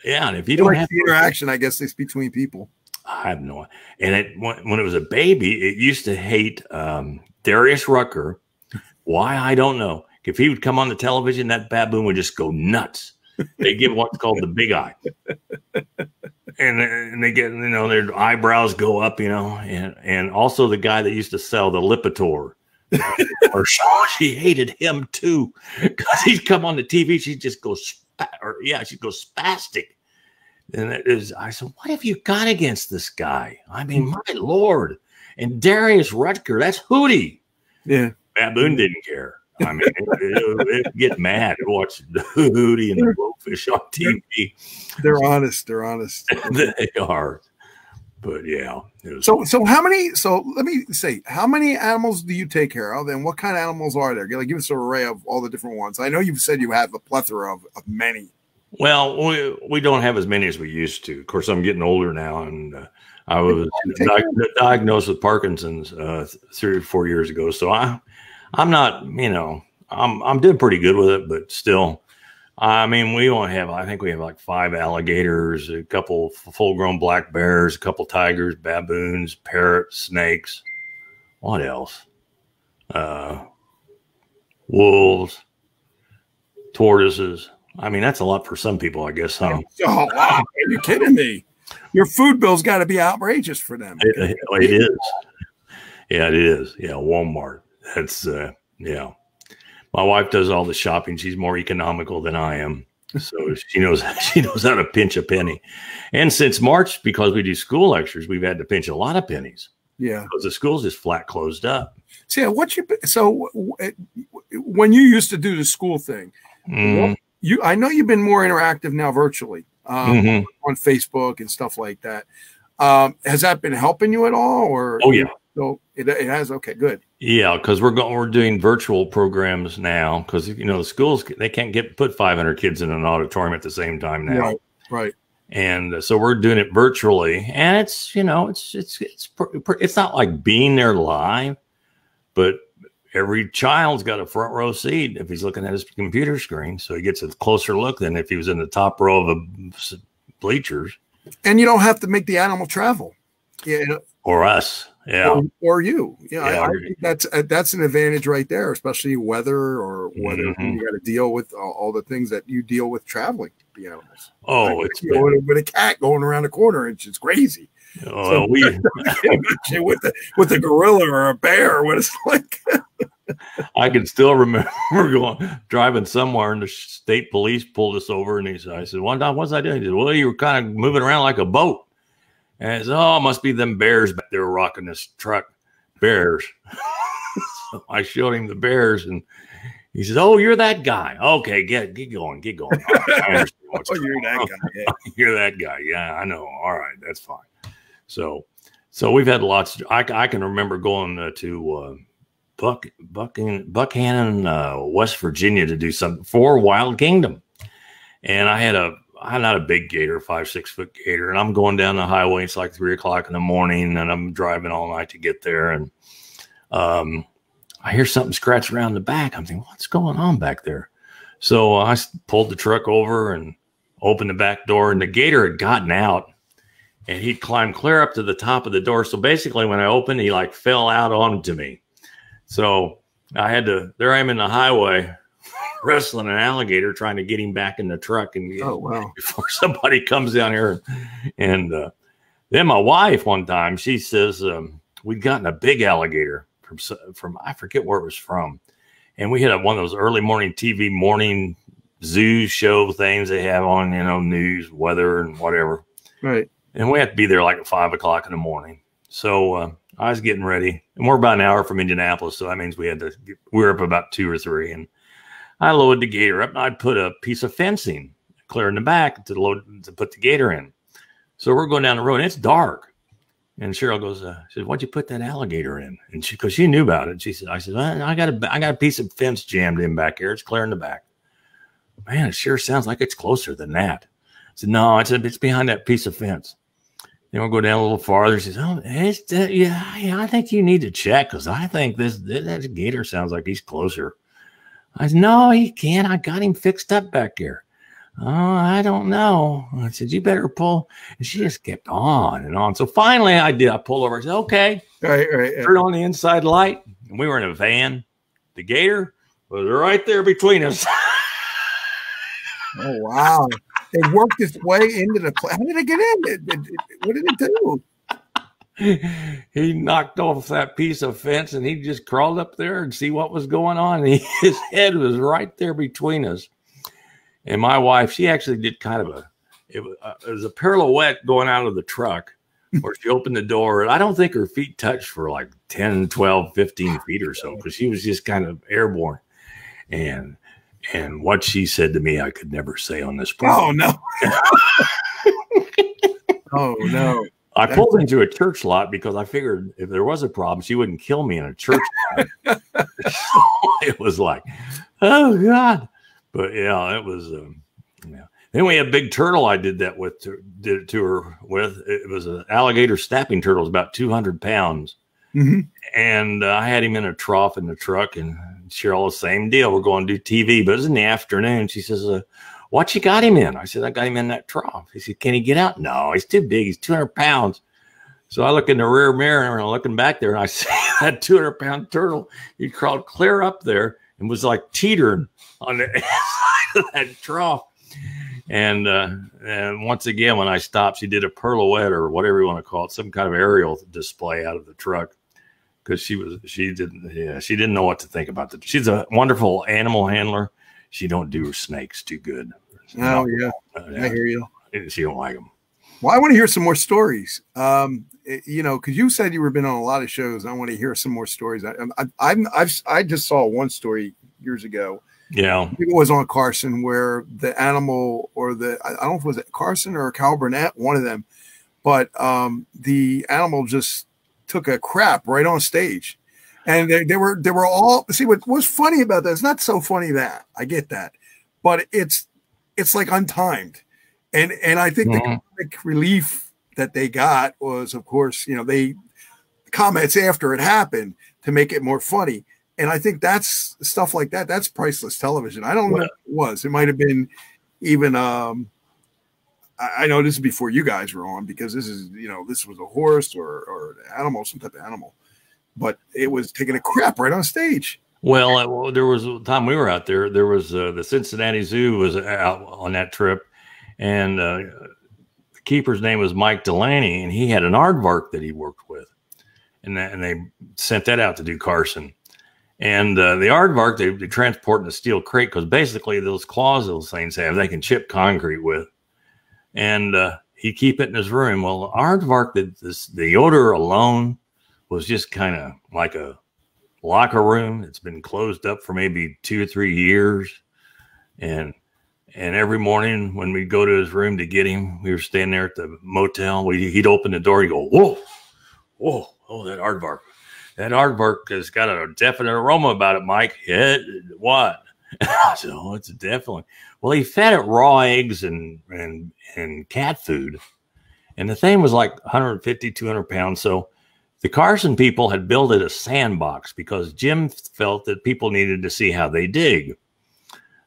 and if you don't have the interaction, I guess it's between people. I have no idea. And when it was a baby, it used to hate Darius Rucker. Why, I don't know. If he would come on the television, that baboon would just go nuts. They give what's called the big eye. And they get, their eyebrows go up, and also the guy that used to sell the Lipitor. She hated him too, because he'd come on the TV. She'd just go, she'd go spastic. And I said, what have you got against this guy? I mean, my Lord. And Darius Rutger, that's Hootie. Yeah. Baboon didn't care. I mean, it get mad to watch Hootie and the Blowfish on TV. They're honest. They're honest. They are. But yeah. So let me say, how many animals do you take care of, and what kind of animals are there? Give us an array of all the different ones. I know you've said you have a plethora of many. Well, we don't have as many as we used to. Of course, I'm getting older now, and I was diagnosed with Parkinson's 3 or 4 years ago. So I'm not, I'm doing pretty good with it, but still, I mean, I think we have like 5 alligators, a couple full-grown black bears, a couple tigers, baboons, parrots, snakes. What else? Wolves, tortoises. I mean, that's a lot for some people, I guess, huh? Oh, wow. Are you kidding me? Your food bill's got to be outrageous for them. It is. Yeah, it is. Yeah, Walmart. That's, yeah. My wife does all the shopping. She's more economical than I am. So she knows how to pinch a penny. And since March, because we do school lectures, we've had to pinch a lot of pennies. Yeah. Because the school's just flat closed up. So when you used to do the school thing, I know you've been more interactive now virtually on Facebook and stuff like that. Has that been helping you at all? Or yeah. So it has. Okay, good. Yeah, because we're doing virtual programs now, because the schools, they can't put 500 kids in an auditorium at the same time now. Right. And so we're doing it virtually, and it's it's not like being there live, but every child's got a front row seat if he's looking at his computer screen, so he gets a closer look than if he was in the top row of the bleachers. And you don't have to make the animal travel. Yeah. Or us. Yeah. Or you. Yeah. I think that's an advantage right there, especially weather or whether you got to deal with all the things that you deal with traveling the animals. Oh, it's with a cat going around the corner. It's just crazy. Oh, so with a gorilla or a bear, what it's like. I can still remember driving somewhere, and the state police pulled us over, and I said, one time, what's I doing? He said, well, you were kind of moving around like a boat. And I said, oh, it must be them bears back there rocking this truck. Bears. So I showed him the bears, and he says, oh, you're that guy. Okay, get going. I understand what's you're that guy. Yeah. You're that guy. Yeah, I know. All right, that's fine. So we've had lots. I can remember going to Buckhannon, West Virginia, to do something for Wild Kingdom, and I'm not a big gator, 5-6 foot gator, and I'm going down the highway. It's like 3 o'clock in the morning, and I'm driving all night to get there, and I hear something scratch around the back. I'm thinking, what's going on back there? So I pulled the truck over and opened the back door, and the gator had gotten out, and he climbed clear up to the top of the door. So basically, when I opened, he like fell out onto me. So there I am in the highway wrestling an alligator, trying to get him back in the truck. And before somebody comes down here. And then my wife, one time, she says, we'd gotten a big alligator from I forget where it was from. And we had one of those early morning TV morning zoo show things they have on, news, weather, and whatever. Right. And we had to be there like at 5 o'clock in the morning. So I was getting ready, and we're about an hour from Indianapolis, so that means we were up about 2 or 3, and I loaded the gator up, and I'd put a piece of fencing clear in the back to put the gator in. So we're going down the road, and it's dark. And Cheryl goes, she said, "What'd you put that alligator in?" And because she knew about it, she said, "I said, well, I got a piece of fence jammed in back here. It's clear in the back." "Man, it sure sounds like it's closer than that." I said, "No," I said, "it's behind that piece of fence." Then we'll go down a little farther. She says, "Oh, yeah, I think you need to check because I think that gator sounds like he's closer." I said, "No, he can't. I got him fixed up back here." "Oh, I don't know." I said, "You better pull." And she just kept on and on. So finally I did. I pulled over. I said, "Okay." Right. Turn on the inside light. And we were in a van. The gator was right there between us. Oh, wow. It worked its way into the place. How did it get in? What did it do? He knocked off that piece of fence and he just crawled up there and see what was going on. And his head was right there between us. And my wife, she actually did kind of it was a pirouette going out of the truck where she opened the door. And I don't think her feet touched for like 10, 12, 15 feet or so because she was just kind of airborne. And what she said to me, I could never say on this program. Oh, no. Oh, no. I pulled into a church lot because I figured if there was a problem, she wouldn't kill me in a church lot. So it was like, oh, God. But, yeah, it was, yeah. Then we had a big turtle I did that with, did it to her with. It was an alligator snapping turtle. It was about 200 pounds. Mm-hmm. And I had him in a trough in the truck, and Cheryl, the same deal. We're going to do TV, but it was in the afternoon. She says, "What you got him in?" I said, "I got him in that trough." He said, "Can he get out?" "No, he's too big. He's 200 pounds. So I look in the rear mirror and I'm looking back there, and I see that 200-pound turtle. He crawled clear up there and was like teetering on the side of that trough. And once again, when I stopped, she did a pirouette or whatever you want to call it, some kind of aerial display out of the truck. Because she didn't know what to think about that. She's a wonderful animal handler. She don't do snakes too good. Oh, yeah. I hear you. She don't like them. Well, I want to hear some more stories. You know, because you said you were been on a lot of shows. I want to hear some more stories. I just saw one story years ago. Yeah, it was on Carson where the animal, or I don't know if it was Carson or Cal Burnett, one of them, but the animal just took a crap right on stage, and they were all, see, what was funny about that, it's not so funny that I get that, but it's like untimed, and I think the comic relief that they got was, of course, you know, they comments after it happened to make it more funny, and I think that's stuff like that, that's priceless television. I don't know what it was. It might have been even I know this is before you guys were on, because this is, you know, this was a horse or an animal, some type of animal, but it was taking a crap right on stage. Well, there was a time we were out there. There was the Cincinnati Zoo was out on that trip, and the keeper's name was Mike Delaney, and he had an aardvark that he worked with, and they sent that out to do Carson. And the aardvark, they transport in a steel crate because basically those claws those things have, they can chip concrete with. And he'd keep it in his room. Well, the aardvark, the odor alone was just kind of like a locker room. It's been closed up for maybe 2 or 3 years. And every morning when we'd go to his room to get him, we were standing there at the motel. He'd open the door. He'd go, "Whoa, whoa, oh, that aardvark. That aardvark has got a definite aroma about it, Mike." "Yeah, what?" I said, "Oh, it's definitely." Well, he fed it raw eggs and cat food. And the thing was like 150, 200 pounds. So the Carson people had built it a sandbox because Jim felt that people needed to see how they dig.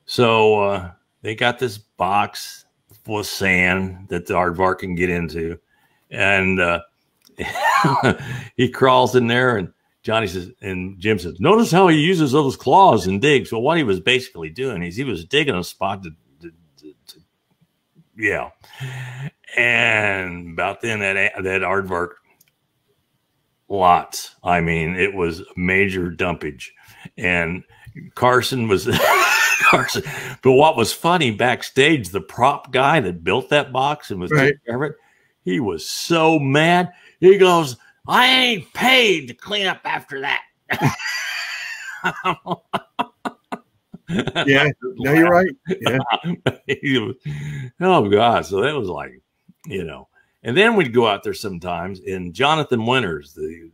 So they got this box full of sand that the aardvark can get into. And he crawls in there, and Johnny says, and Jim says, "Notice how he uses those claws and digs." Well, what he was basically doing is he was digging a spot to yeah. And about then that aardvark, lots. I mean, it was major dumpage, and Carson was Carson. But what was funny backstage, the prop guy that built that box and was taking care of it, he was so mad. He goes, I ain't paid to clean up after that. Yeah, no, you're right. Yeah. Oh God. So that was like, and then we'd go out there sometimes, and Jonathan Winters, the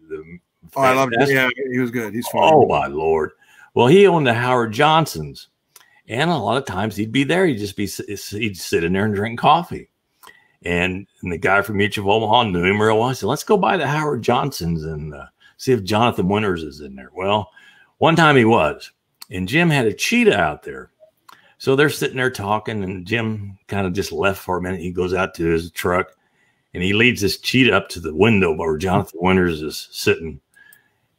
Oh, I loved it. Yeah, he was good. He's funny. Oh my Lord. Well, he owned the Howard Johnsons, and a lot of times he'd be there. He'd sit in there and drink coffee. And the guy from Mutual of Omaha knew him real well. I said, let's go by the Howard Johnsons and see if Jonathan Winters is in there. Well, one time he was, and Jim had a cheetah out there. So they're sitting there talking, and Jim kind of just left for a minute. He goes out to his truck, and he leads this cheetah up to the window where Jonathan Winters is sitting.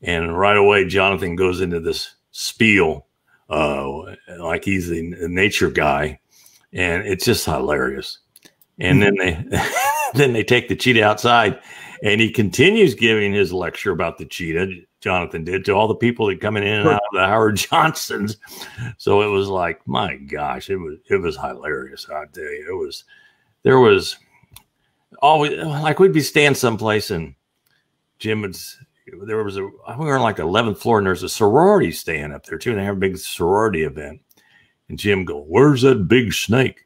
And right away, Jonathan goes into this spiel like he's the nature guy. And it's just hilarious. And then they take the cheetah outside, and he continues giving his lecture about the cheetah. Jonathan did to all the people that come in and out of the Howard Johnsons. So it was like, my gosh, it was hilarious. I tell you, there was always like we'd be staying someplace, and Jim would. We were on like the 11th floor, and there's a sorority staying up there too, and they have a big sorority event. And Jim go, "Where's that big snake?"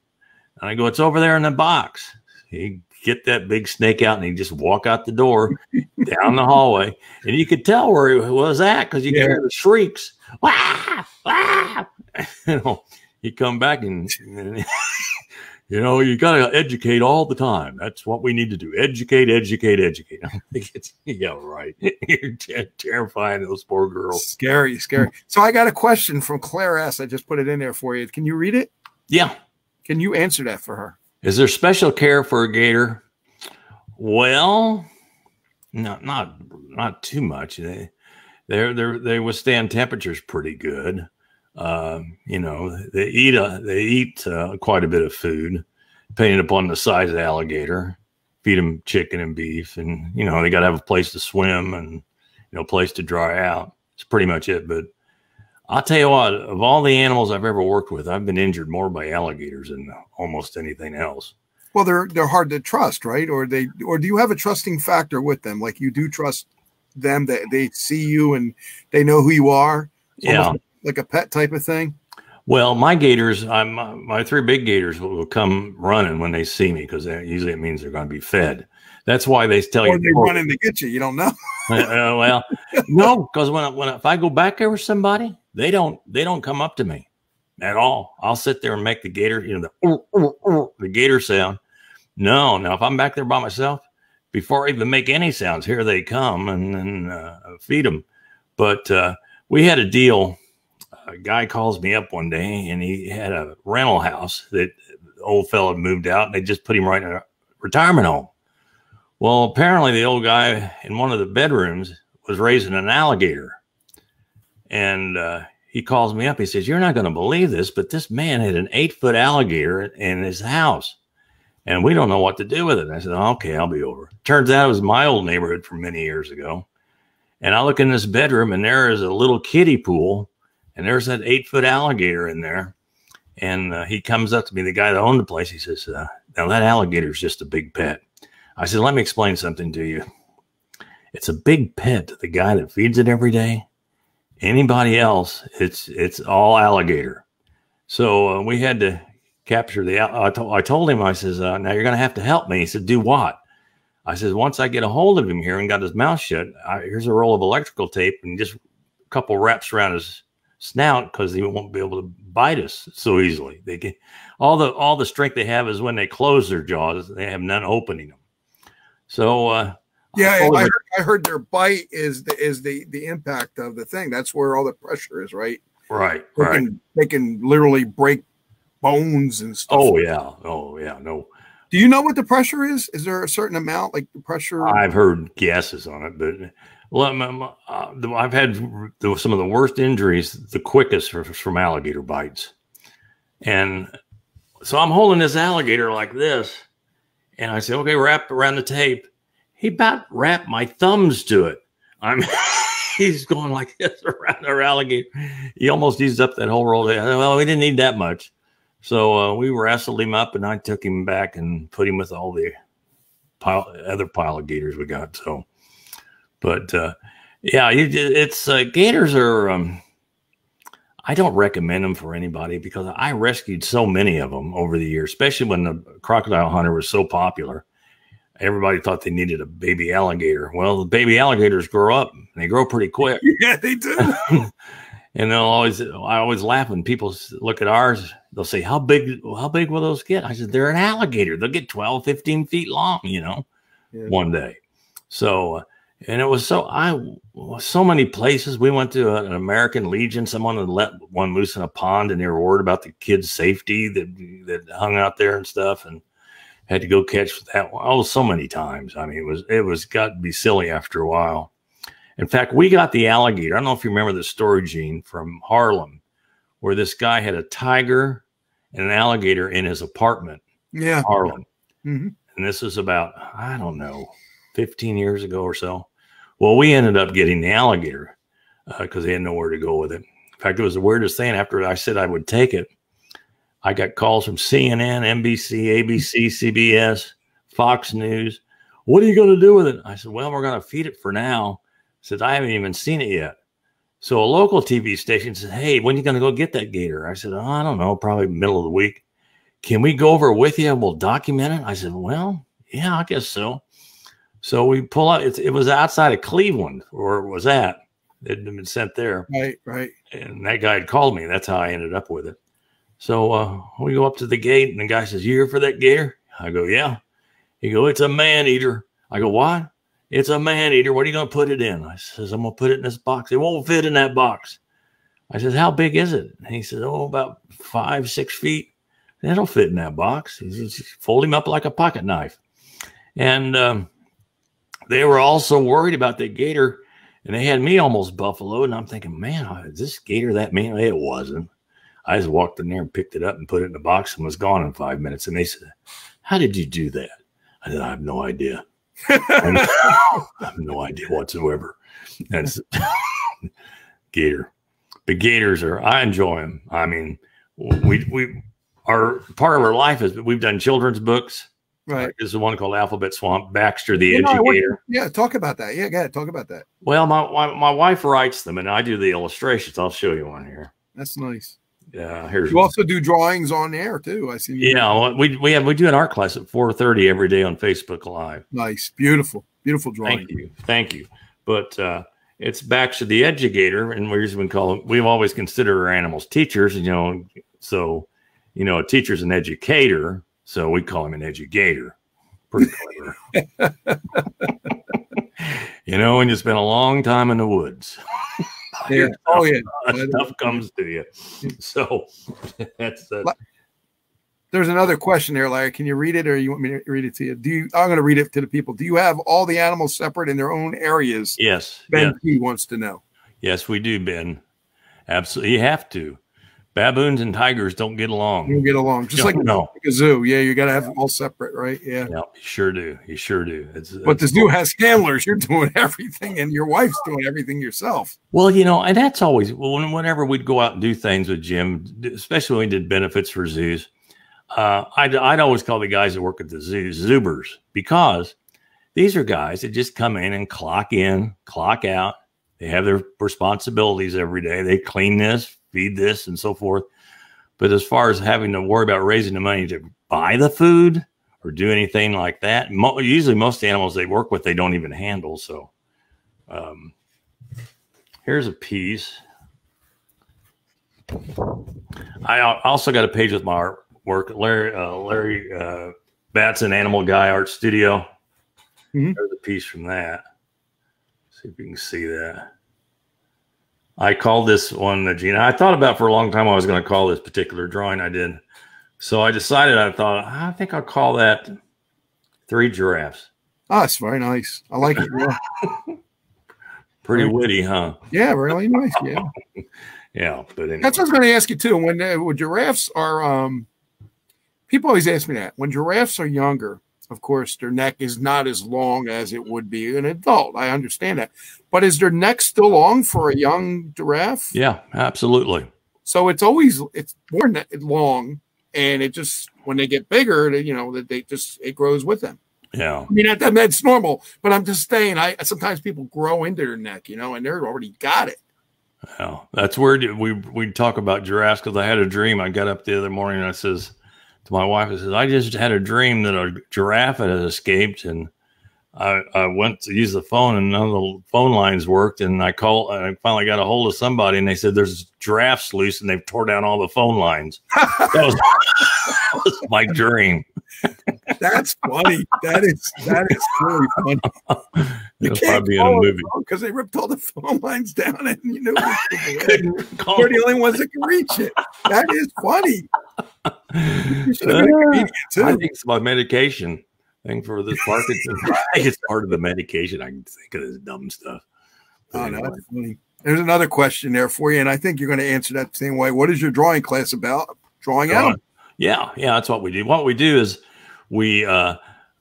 And I go, "It's over there in the box." He get that big snake out, and he just walk out the door down the hallway, and you could tell where he was at because you could hear the shrieks. Wah! Wah! He come back and you got to educate all the time. That's what we need to do. Educate. I'm thinking, yeah, right. You're terrifying those poor girls. Scary. So I got a question from Claire S. I just put it in there for you. Can you read it? Yeah. Can you answer that for her? Is there special care for a gator? Well, not too much. They withstand temperatures pretty good. They eat quite a bit of food, depending upon the size of the alligator. Feed them chicken and beef, and they got to have a place to swim and a place to dry out. It's pretty much it. But I'll tell you what, of all the animals I've ever worked with, I've been injured more by alligators than almost anything else. Well, they're hard to trust, right? Or do you have a trusting factor with them? Like you do trust them, that they see you and they know who you are. Yeah. Like a pet type of thing? Well, my gators, my three big gators will come running when they see me because usually it means they're going to be fed. That's why they tell you. Or they run in to get you. You don't know. Well, no, because if I go back there with somebody, they don't come up to me at all. I'll sit there and make the gator, the gator sound. No, now if I'm back there by myself, before I even make any sounds, here they come and feed them. But we had a deal. A guy calls me up one day, and he had a rental house that the old fellow had moved out, and they just put him right in a retirement home. Well, apparently the old guy in one of the bedrooms was raising an alligator. And he calls me up. He says, "You're not going to believe this, but this man had an 8-foot alligator in his house, and we don't know what to do with it." And I said, "Okay, I'll be over." Turns out it was my old neighborhood from many years ago. And I look in this bedroom, and there is a little kiddie pool. And there's that 8-foot alligator in there. And he comes up to me, the guy that owned the place. He says, "Now that alligator is just a big pet." I said, "Let me explain something to you. It's a big pet to the guy that feeds it every day. Anybody else, it's all alligator." So we had to capture the. I told him, I says, "Now you're going to have to help me." He said, "Do what?" I said, "Once I get a hold of him here and got his mouth shut, here's a roll of electrical tape and just a couple wraps around his snout, because he won't be able to bite us so easily. They can all the strength they have is when they close their jaws. They have none opening them." So I heard their bite is the impact of the thing. That's where all the pressure is, right? Right. They can literally break bones and stuff. Oh yeah. No. Do you know what the pressure is? Is there a certain amount, like the pressure? I've heard guesses on it, but I've had some of the worst injuries, the quickest from alligator bites. And so I'm holding this alligator like this, and I say, "Okay, wrap around the tape." He about wrapped my thumbs to it. He's going like this around our alligator. He almost used up that whole roll. Well, we didn't need that much. So we wrestled him up, and I took him back and put him with all the other pile of gators we got. So But yeah, it's gators are. I don't recommend them for anybody because I rescued so many of them over the years, especially when the crocodile hunter was so popular. Everybody thought they needed a baby alligator. Well, the baby alligators grow up and they grow pretty quick. Yeah, they do. And I always laugh when people look at ours. They'll say, how big will those get? I said, they're an alligator. They'll get 12, 15 feet long, one day. So, and it was so many places. We went to an American Legion. Someone had let one loose in a pond and they were worried about the kids' safety that hung out there and stuff. And had to go catch that one. Oh, so many times. I mean, it was got to be silly after a while. In fact, we got the alligator. I don't know if you remember the story, Gene, from Harlem, where this guy had a tiger and an alligator in his apartment. Yeah. Harlem. Mm-hmm. And this is about, I don't know, 15 years ago or so. Well, we ended up getting the alligator because they had nowhere to go with it. In fact, it was the weirdest thing. After I said I would take it, I got calls from CNN, NBC, ABC, CBS, Fox News. What are you going to do with it? I said, well, we're going to feed it for now. I said, I haven't even seen it yet. So a local TV station said, hey, when are you going to go get that gator? I said, oh, I don't know, probably middle of the week. Can we go over with you and we'll document it? I said, well, yeah, I guess so. So we pull out. It was outside of Cleveland, or it was at. It had been sent there. Right. And that guy had called me. That's how I ended up with it. So we go up to the gate, and the guy says, you here for that gator? I go, yeah. He go, it's a man-eater. I go, what? It's a man-eater. What are you going to put it in? I says, I'm going to put it in this box. It won't fit in that box. I says, how big is it? And he says, oh, about 5, 6 feet. It'll fit in that box. He says, fold him up like a pocket knife. And they were also worried about the gator, and they had me almost buffaloed. And I'm thinking, man, is this gator that mean? It wasn't. I just walked in there and picked it up and put it in the box and was gone in 5 minutes. And they said, how did you do that? I said, I have no idea. I have no idea whatsoever. That's gator. The gators I enjoy them. I mean, we are part of our life is we've done children's books. Right. There's one called Alphabet Swamp, Baxter the Educator. Yeah, talk about that. Yeah, go ahead, talk about that. Well, my wife writes them and I do the illustrations. I'll show you one here. That's nice. Yeah, here's. You also do drawings on air too. I see. Yeah, we do an art class at 4:30 every day on Facebook Live. Nice, beautiful drawing. Thank you. But it's Baxter the Educator, and we've always considered our animals teachers. So a teacher's an educator, so we call him an educator. Pretty clever. When you spend a long time in the woods. Yeah. Oh yeah, stuff comes to you. So that's There's another question there, Larry. Can you read it, or you want me to read it to you? I'm going to read it to the people. Do you have all the animals separate in their own areas? Yes. Ben P wants to know. Yes, we do, Ben. Absolutely, you have to. Baboons and tigers don't get along. You don't get along, just like a zoo. Yeah, you got to have them all separate, right? Yeah. Yeah, you sure do. You sure do. But the zoo has handlers. You're doing everything, and your wife's doing everything yourself. Well, and that's always whenever we'd go out and do things with Jim, especially when we did benefits for zoos. I'd always call the guys that work at the zoos zoobers, because these are guys that just come in, clock out. They have their responsibilities every day. They clean this, feed this, and so forth. But as far as having to worry about raising the money to buy the food or do anything like that, usually most animals they work with, they don't even handle. So here's a piece. I also got a page with my artwork, Larry Battson, Animal Guy Art Studio. Mm-hmm. There's a piece from that. See if you can see that. I called this one, Gina. I thought about for a long time I was going to call this particular drawing I did. So I decided, I think I'll call that 3 giraffes. Oh, that's very nice. I like it. Yeah. Pretty witty, huh? Yeah, really nice. Yeah. Yeah, but anyway. That's what I was going to ask you too. When giraffes are, people always ask me that. When giraffes are younger, of course, their neck is not as long as it would be an adult. I understand that. But is their neck still long for a young giraffe? Yeah, absolutely. So it's more long, and it just, when they get bigger, it grows with them. Yeah. I mean, that's normal, but I'm just saying, sometimes people grow into their neck, and they're already got it. Yeah, that's weird. We talk about giraffes because I had a dream. I got up the other morning and I says to my wife, I says, I just had a dream that a giraffe had escaped, and I went to use the phone and none of the phone lines worked, and I finally got a hold of somebody, and they said there's giraffes loose and they've tore down all the phone lines. That was my dream. That's funny. That is really funny. You can't probably in a movie because they ripped all the phone lines down, and we're the only ones that can reach it. That is funny. I think it's my medication thing for this Parkinson's. I think it's part of the medication. I can think of this dumb stuff. Oh, no, that's funny. There's another question there for you, and I think you're going to answer that the same way. What is your drawing class about? Drawing animals. Yeah, that's what we do. What we do is we call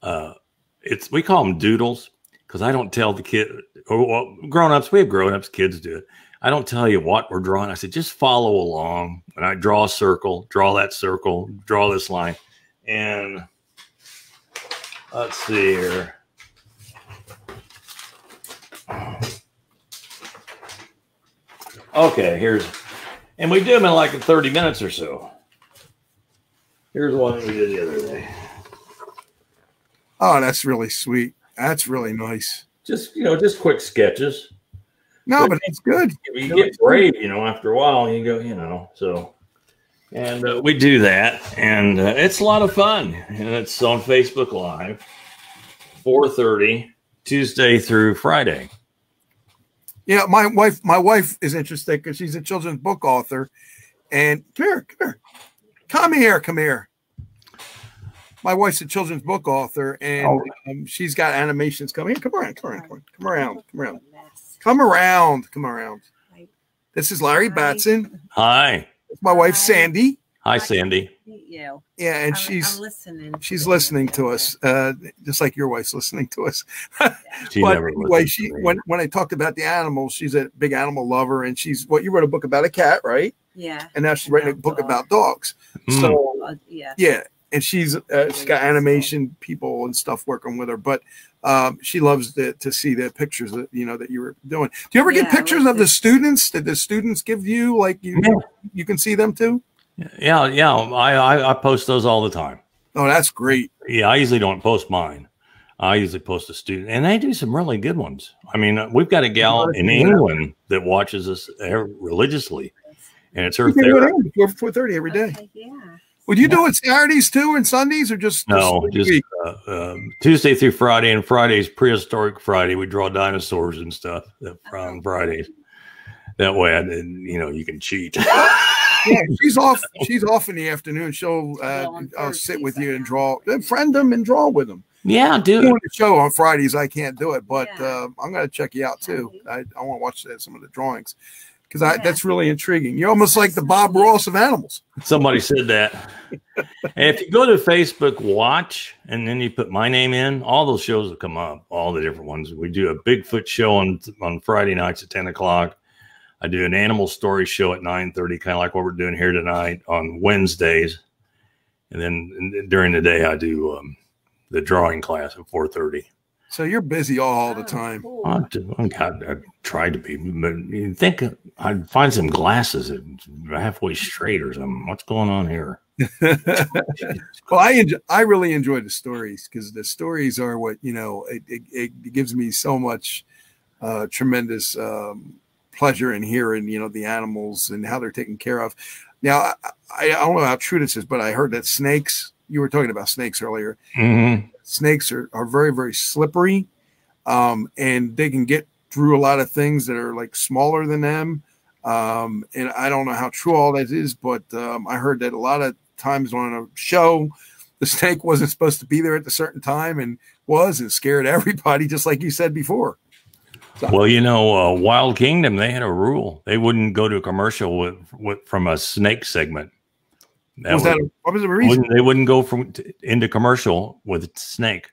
them doodles, because I don't tell the kid, or grown-ups, we have grown-ups, kids do it. I don't tell you what we're drawing. I said, just follow along. And I draw a circle, draw that circle, draw this line. And let's see here. Okay, and we do them in like 30 minutes or so. Here's one we did the other day. Oh, that's really sweet. That's really nice. Just quick sketches. No, but it's good. You get brave, after a while, you go, so. And we do that, and it's a lot of fun. And it's on Facebook Live, 4:30, Tuesday through Friday. Yeah, my wife is interested because she's a children's book author. And come here. My wife's a children's book author, and she's got animations coming. Come around. This is Larry Battson. Hi. It's my wife, Sandy. Hi, Sandy. Meet you. Yeah, and I'm listening. She's listening to us, just like your wife's listening to us. But anyway, when I talked about the animals, she's a big animal lover, and you wrote a book about a cat, right? Yeah. And now she's writing a book about dogs. So yeah. And she's got animation people and stuff working with her, but she loves to see the pictures that that you were doing. Do you ever get pictures of the students? Did the students give you you can see them too? Yeah. I post those all the time. Oh, that's great. Yeah, I usually don't post mine. I usually post a student, and they do some really good ones. I mean, we've got a gal in England that watches us religiously, and it's her therapy. 4:30 every day. Okay, yeah. Would you do it Saturdays too and Sundays, or just Tuesday through Friday, and Friday's prehistoric Friday. We draw dinosaurs and stuff on Fridays. That way, you can cheat. Yeah, she's off. She's off in the afternoon. She'll sit with you and draw, friend them and draw with them. Yeah, dude. Doing the show on Fridays, I can't do it, but I'm gonna check you out too. I want to watch some of the drawings. Because that's really intriguing. You're almost like the Bob Ross of animals. Somebody said that. And if you go to Facebook Watch and then you put my name in, all those shows will come up, all the different ones. We do a Bigfoot show on Friday nights at 10 o'clock. I do an animal story show at 9:30, kind of like what we're doing here tonight on Wednesdays. And then during the day, I do the drawing class at 4:30. So you're busy all the time. Cool. I tried to be, but you think I'd find some glasses that are halfway straight or something. What's going on here? Well, I really enjoy the stories, because the stories are what, it gives me so much tremendous pleasure in hearing, the animals and how they're taken care of. Now, I don't know how true this is, but I heard that you were talking about snakes earlier. Mm-hmm. Snakes are very, very slippery, and they can get through a lot of things that are like smaller than them. And I don't know how true all that is, but I heard that a lot of times on a show, the snake wasn't supposed to be there at a certain time and scared everybody, just like you said before. So, well, Wild Kingdom, they had a rule. They wouldn't go to a commercial from a snake segment. What was the reason? They wouldn't go into commercial with a snake.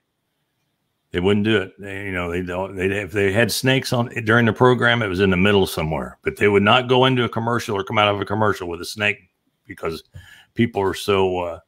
They wouldn't do it. If they had snakes on during the program, it was in the middle somewhere. But they would not go into a commercial or come out of a commercial with a snake, because people are so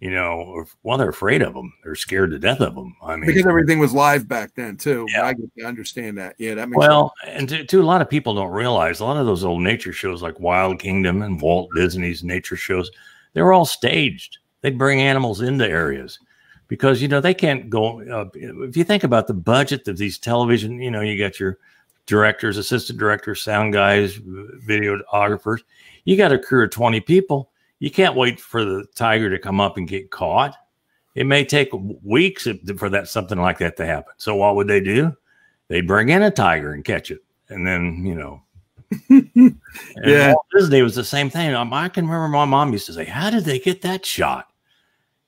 you know, well, they're afraid of them. They're scared to death of them. I mean, because everything was live back then too. Yeah. I understand that. Yeah, that makes well, sense. and to a lot of people don't realize a lot of those old nature shows like Wild Kingdom and Walt Disney's nature shows, they were all staged. They'd bring animals into areas because, you know, they can't go. If you think about the budget of these television, you know, you got your directors, assistant directors, sound guys, videographers. You got a crew of 20 people. You can't wait for the tiger to come up and get caught. It may take weeks for something like that to happen. So what would they do? They'd bring in a tiger and catch it. And then, you know, yeah, Walt Disney was the same thing. I can remember my mom used to say, how did they get that shot?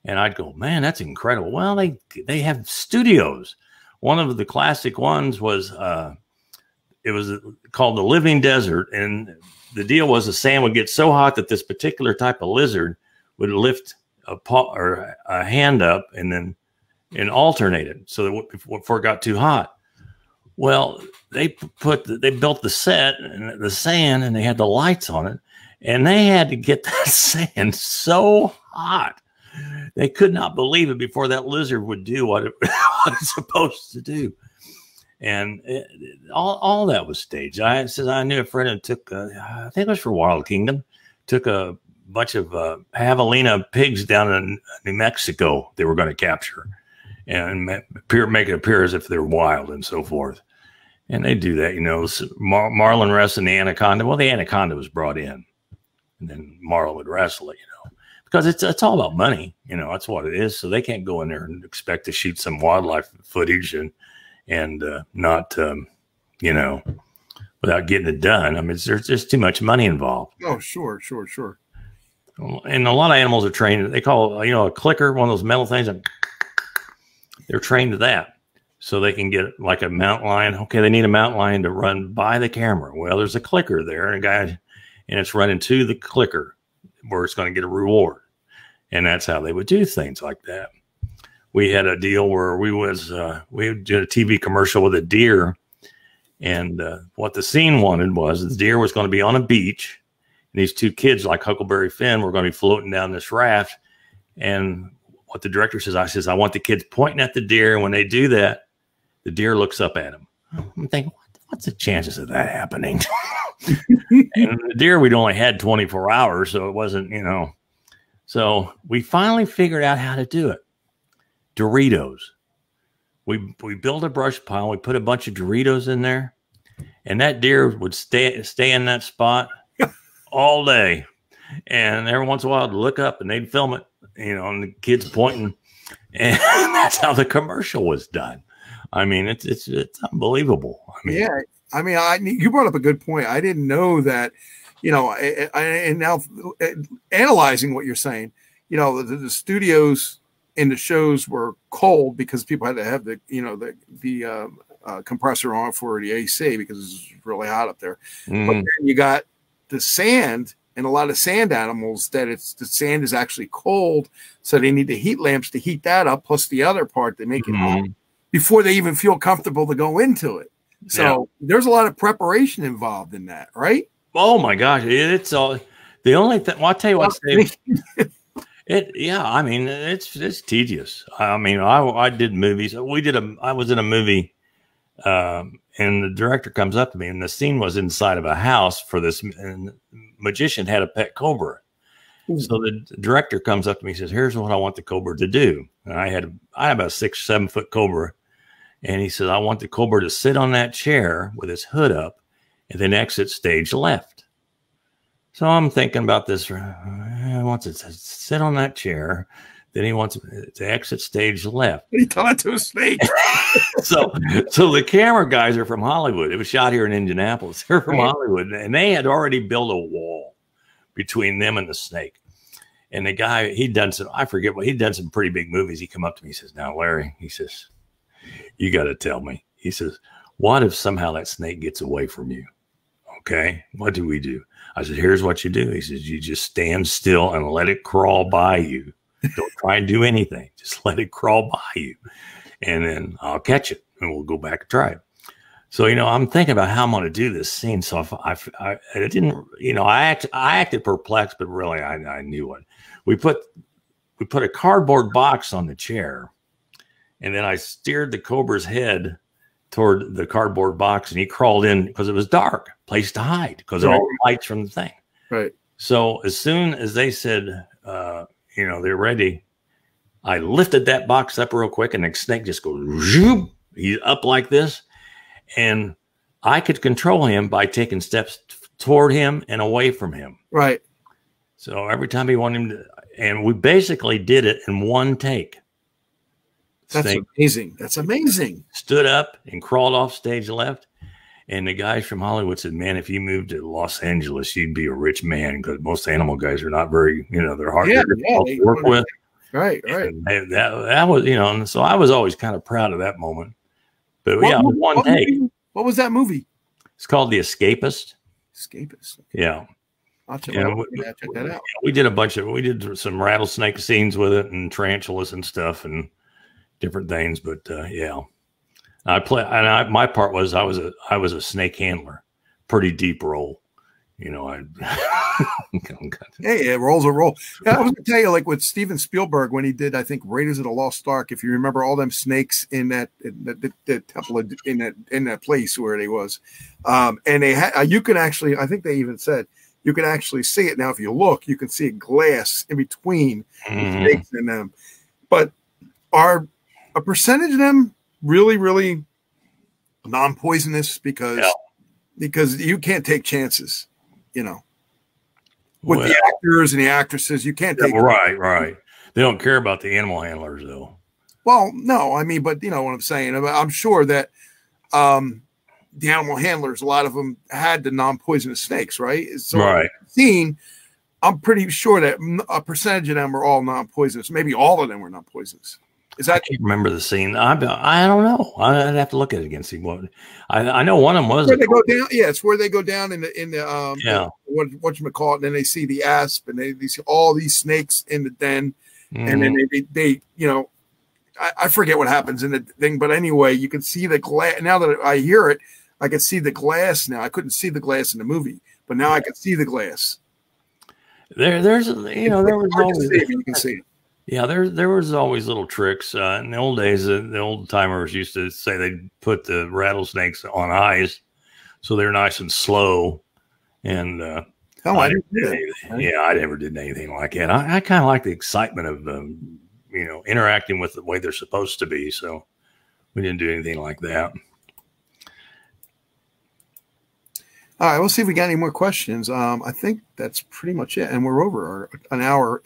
And I'd go, man, that's incredible. Well, they have studios. One of the classic ones was, it was called The Living Desert. And the deal was the sand would get so hot that this particular type of lizard would lift a paw or a hand up and alternate it so that before it got too hot. Well, they built the set and the sand and they had the lights on it and they had to get that sand so hot. They could not believe it before that lizard would do what it's supposed to do. And all that was staged. I knew a friend and took, I think it was for Wild Kingdom, took a bunch of javelina pigs down in New Mexico they were going to capture and make it appear as if they're wild and so forth. And they do that, you know, Marlin wrestling the anaconda. Well, the anaconda was brought in and then Marlin would wrestle it, you know, because it's all about money. You know, that's what it is. So they can't go in there and expect to shoot some wildlife footage and not, you know, without getting it done. I mean, there's just too much money involved. Oh, sure. And a lot of animals are trained. They call, you know, a clicker, one of those metal things. They're trained to that. So they can get like a mountain lion. Okay, they need a mountain lion to run by the camera. Well, there's a clicker there and and it's running to the clicker where it's going to get a reward. And that's how they would do things like that. We had a deal where we did a TV commercial with a deer. And what the scene wanted was the deer was going to be on a beach. And these two kids like Huckleberry Finn were going to be floating down this raft. And what the director says, I want the kids pointing at the deer. And when they do that, the deer looks up at him. I'm thinking, what's the chances of that happening? And the deer, we'd only had 24 hours. So it wasn't, you know. So we finally figured out how to do it. Doritos. We built a brush pile. We put a bunch of Doritos in there. And that deer would stay in that spot all day. And every once in a while, I'd look up and they'd film it, you know, and the kids pointing. And that's how the commercial was done. I mean, it's unbelievable. I mean, yeah. I mean, you brought up a good point. I didn't know that, you know, and now analyzing what you're saying, you know, the studios and the shows were cold because people had to have the, you know, the compressor on for the AC because it's really hot up there. But then you got the sand and a lot of sand animals that the sand is actually cold. So they need the heat lamps to heat that up. Plus the other part, they make it hot before they even feel comfortable to go into it. So there's a lot of preparation involved in that, right? Oh my gosh. It's all the only thing. Well, I'll tell you what, Steve, I mean, it's tedious. I mean, I did movies. I was in a movie, and the director comes up to me and the scene was inside of a house for this, and the magician had a pet cobra. So the director comes up to me and says, here's what I want the cobra to do. And I had about a 6-7 foot cobra. And he says, I want the cobra to sit on that chair with its hood up and then exit stage left. So I'm thinking about this. He wants it to sit on that chair. Then he wants it to exit stage left. He taught it to a snake. So the camera guys are from Hollywood. It was shot here in Indianapolis. They're from Hollywood. And they had already built a wall between them and the snake. And the guy, he'd done some pretty big movies. He come up to me. He says, now, Larry, he says, you got to tell me. He says, what if somehow that snake gets away from you? Okay, what do we do? I said, here's what you do. He says, you just stand still and let it crawl by you. Don't try and do anything. Just let it crawl by you. And then I'll catch it and we'll go back and try it. So, you know, I'm thinking about how I'm going to do this scene. So if I didn't, you know, I acted perplexed, but really I knew it. We put we put a cardboard box on the chair, and then I steered the cobra's head toward the cardboard box, and he crawled in because it was dark, place to hide because of all the lights from the thing. Right. So as soon as they said, they're ready, I lifted that box up real quick, and the snake just goes, zoom, he's up like this. And I could control him by taking steps toward him and away from him. Right. So every time he wanted him to, and we basically did it in one take. That's amazing. That's amazing. Stood up and crawled off stage left. And the guys from Hollywood said, man, if you moved to Los Angeles, you'd be a rich man, because most animal guys are not very, they're hard to work with. Right. That was, and so I was always kind of proud of that moment. But one take. What was that movie? It's called The Escapist. Escapist. Okay. Yeah. I'll check that out. We did some rattlesnake scenes with it, and tarantulas and stuff and different things. But my part was I was a snake handler, pretty deep role. Hey, roles a role. Yeah, I was gonna tell you, like with Steven Spielberg when he did, I think Raiders of the Lost Ark. If you remember all them snakes in that temple in that place where they was, and they had you can actually, I think they even said you can actually see it now. If you look, you can see a glass in between the snakes in them. But are a percentage of them really non-poisonous because you can't take chances, with the actors and the actresses, you can't take right. They don't care about the animal handlers though. Well, no, I mean, but you know what I'm saying. I'm sure that the animal handlers, a lot of them had the non-poisonous snakes, right? So I'm pretty sure that a percentage of them were all non-poisonous. Maybe all of them were non-poisonous. Is that? I can't remember the scene. I don't know. I'd have to look at it again. See what I know. One of them was where they go down. Yeah, it's where they go down in the what you call it. And then they see the asp, and they see all these snakes in the den, and then they I forget what happens in the thing, but anyway, you can see the glass. Now that I hear it, I can see the glass now. I couldn't see the glass in the movie, but now I can see the glass. There was always, you can see it. Yeah, there was always little tricks. In the old days, the old timers used to say they'd put the rattlesnakes on ice, so they're nice and slow. And I never did anything like that. I kind of like the excitement of interacting with the way they're supposed to be. So we didn't do anything like that. All right, we'll see if we got any more questions. I think that's pretty much it, and we're over an hour.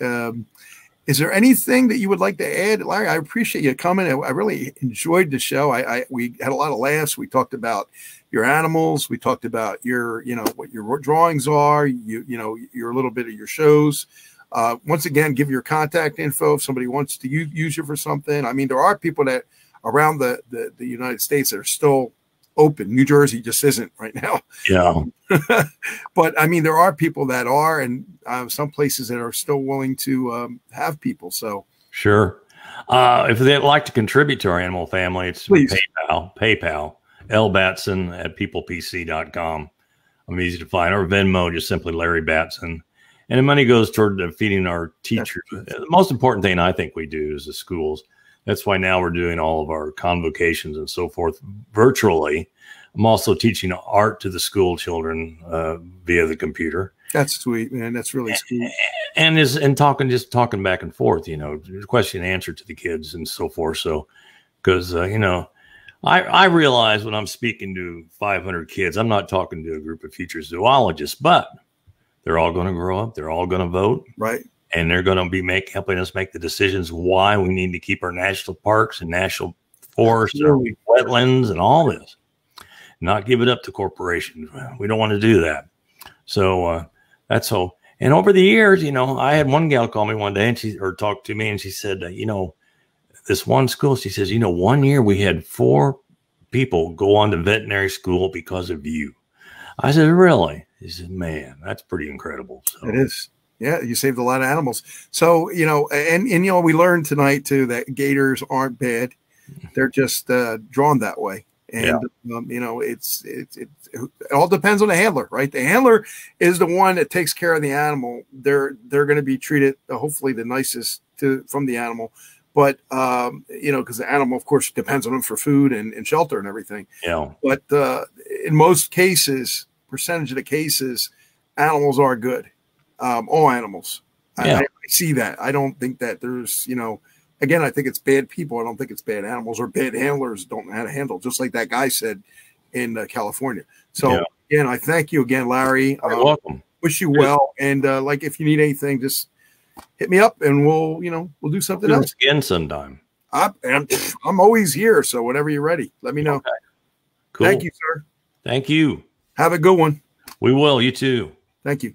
Is there anything that you would like to add, Larry? I appreciate you coming. I really enjoyed the show. We had a lot of laughs. We talked about your animals. We talked about your, what your drawings are. Your little bit of your shows. Once again, give your contact info if somebody wants to use you for something. I mean, there are people that around the United States that are still open. New Jersey just isn't right now. Yeah. But I mean, there are people that are, and some places that are still willing to have people. So sure. If they'd like to contribute to our animal family, it's PayPal, lbatson@peoplepc.com. I'm easy to find. Or Venmo, just simply Larry Battson. And the money goes toward feeding our teachers. The most important thing I think we do is the schools. That's why now we're doing all of our convocations and so forth virtually. I'm also teaching art to the school children via the computer. That's sweet, man. That's really sweet. And talking back and forth, question and answer to the kids and so forth. So, because, I realize when I'm speaking to 500 kids, I'm not talking to a group of future zoologists, but they're all going to grow up. They're all going to vote. Right. And they're going to be helping us make the decisions why we need to keep our national parks and national forests and wetlands and all this. Not give it up to corporations. We don't want to do that. So that's all. And over the years, I had one gal call me one day and talk to me, and she said, this one school, she says, 1 year we had 4 people go on to veterinary school because of you. I said, really? He said, man, that's pretty incredible. So it is. Yeah, you saved a lot of animals. So, we learned tonight too that gators aren't bad. They're just drawn that way. And it all depends on the handler, right? The handler is the one that takes care of the animal. They're going to be treated hopefully the nicest from the animal. But, you know, because the animal, of course, depends on them for food and shelter and everything. Yeah. But in most cases, percentage of the cases, animals are good. All animals. Yeah. I see that. I don't think that there's, you know, again, I think it's bad people. I don't think it's bad animals or bad handlers don't know how to handle, just like that guy said in California. So, again, I thank you again, Larry. You're welcome. Wish you well. And like, if you need anything, just hit me up and we'll do something else again sometime. I'm always here. So whenever you're ready, let me know. Okay. Cool. Thank you, sir. Thank you. Have a good one. We will. You too. Thank you.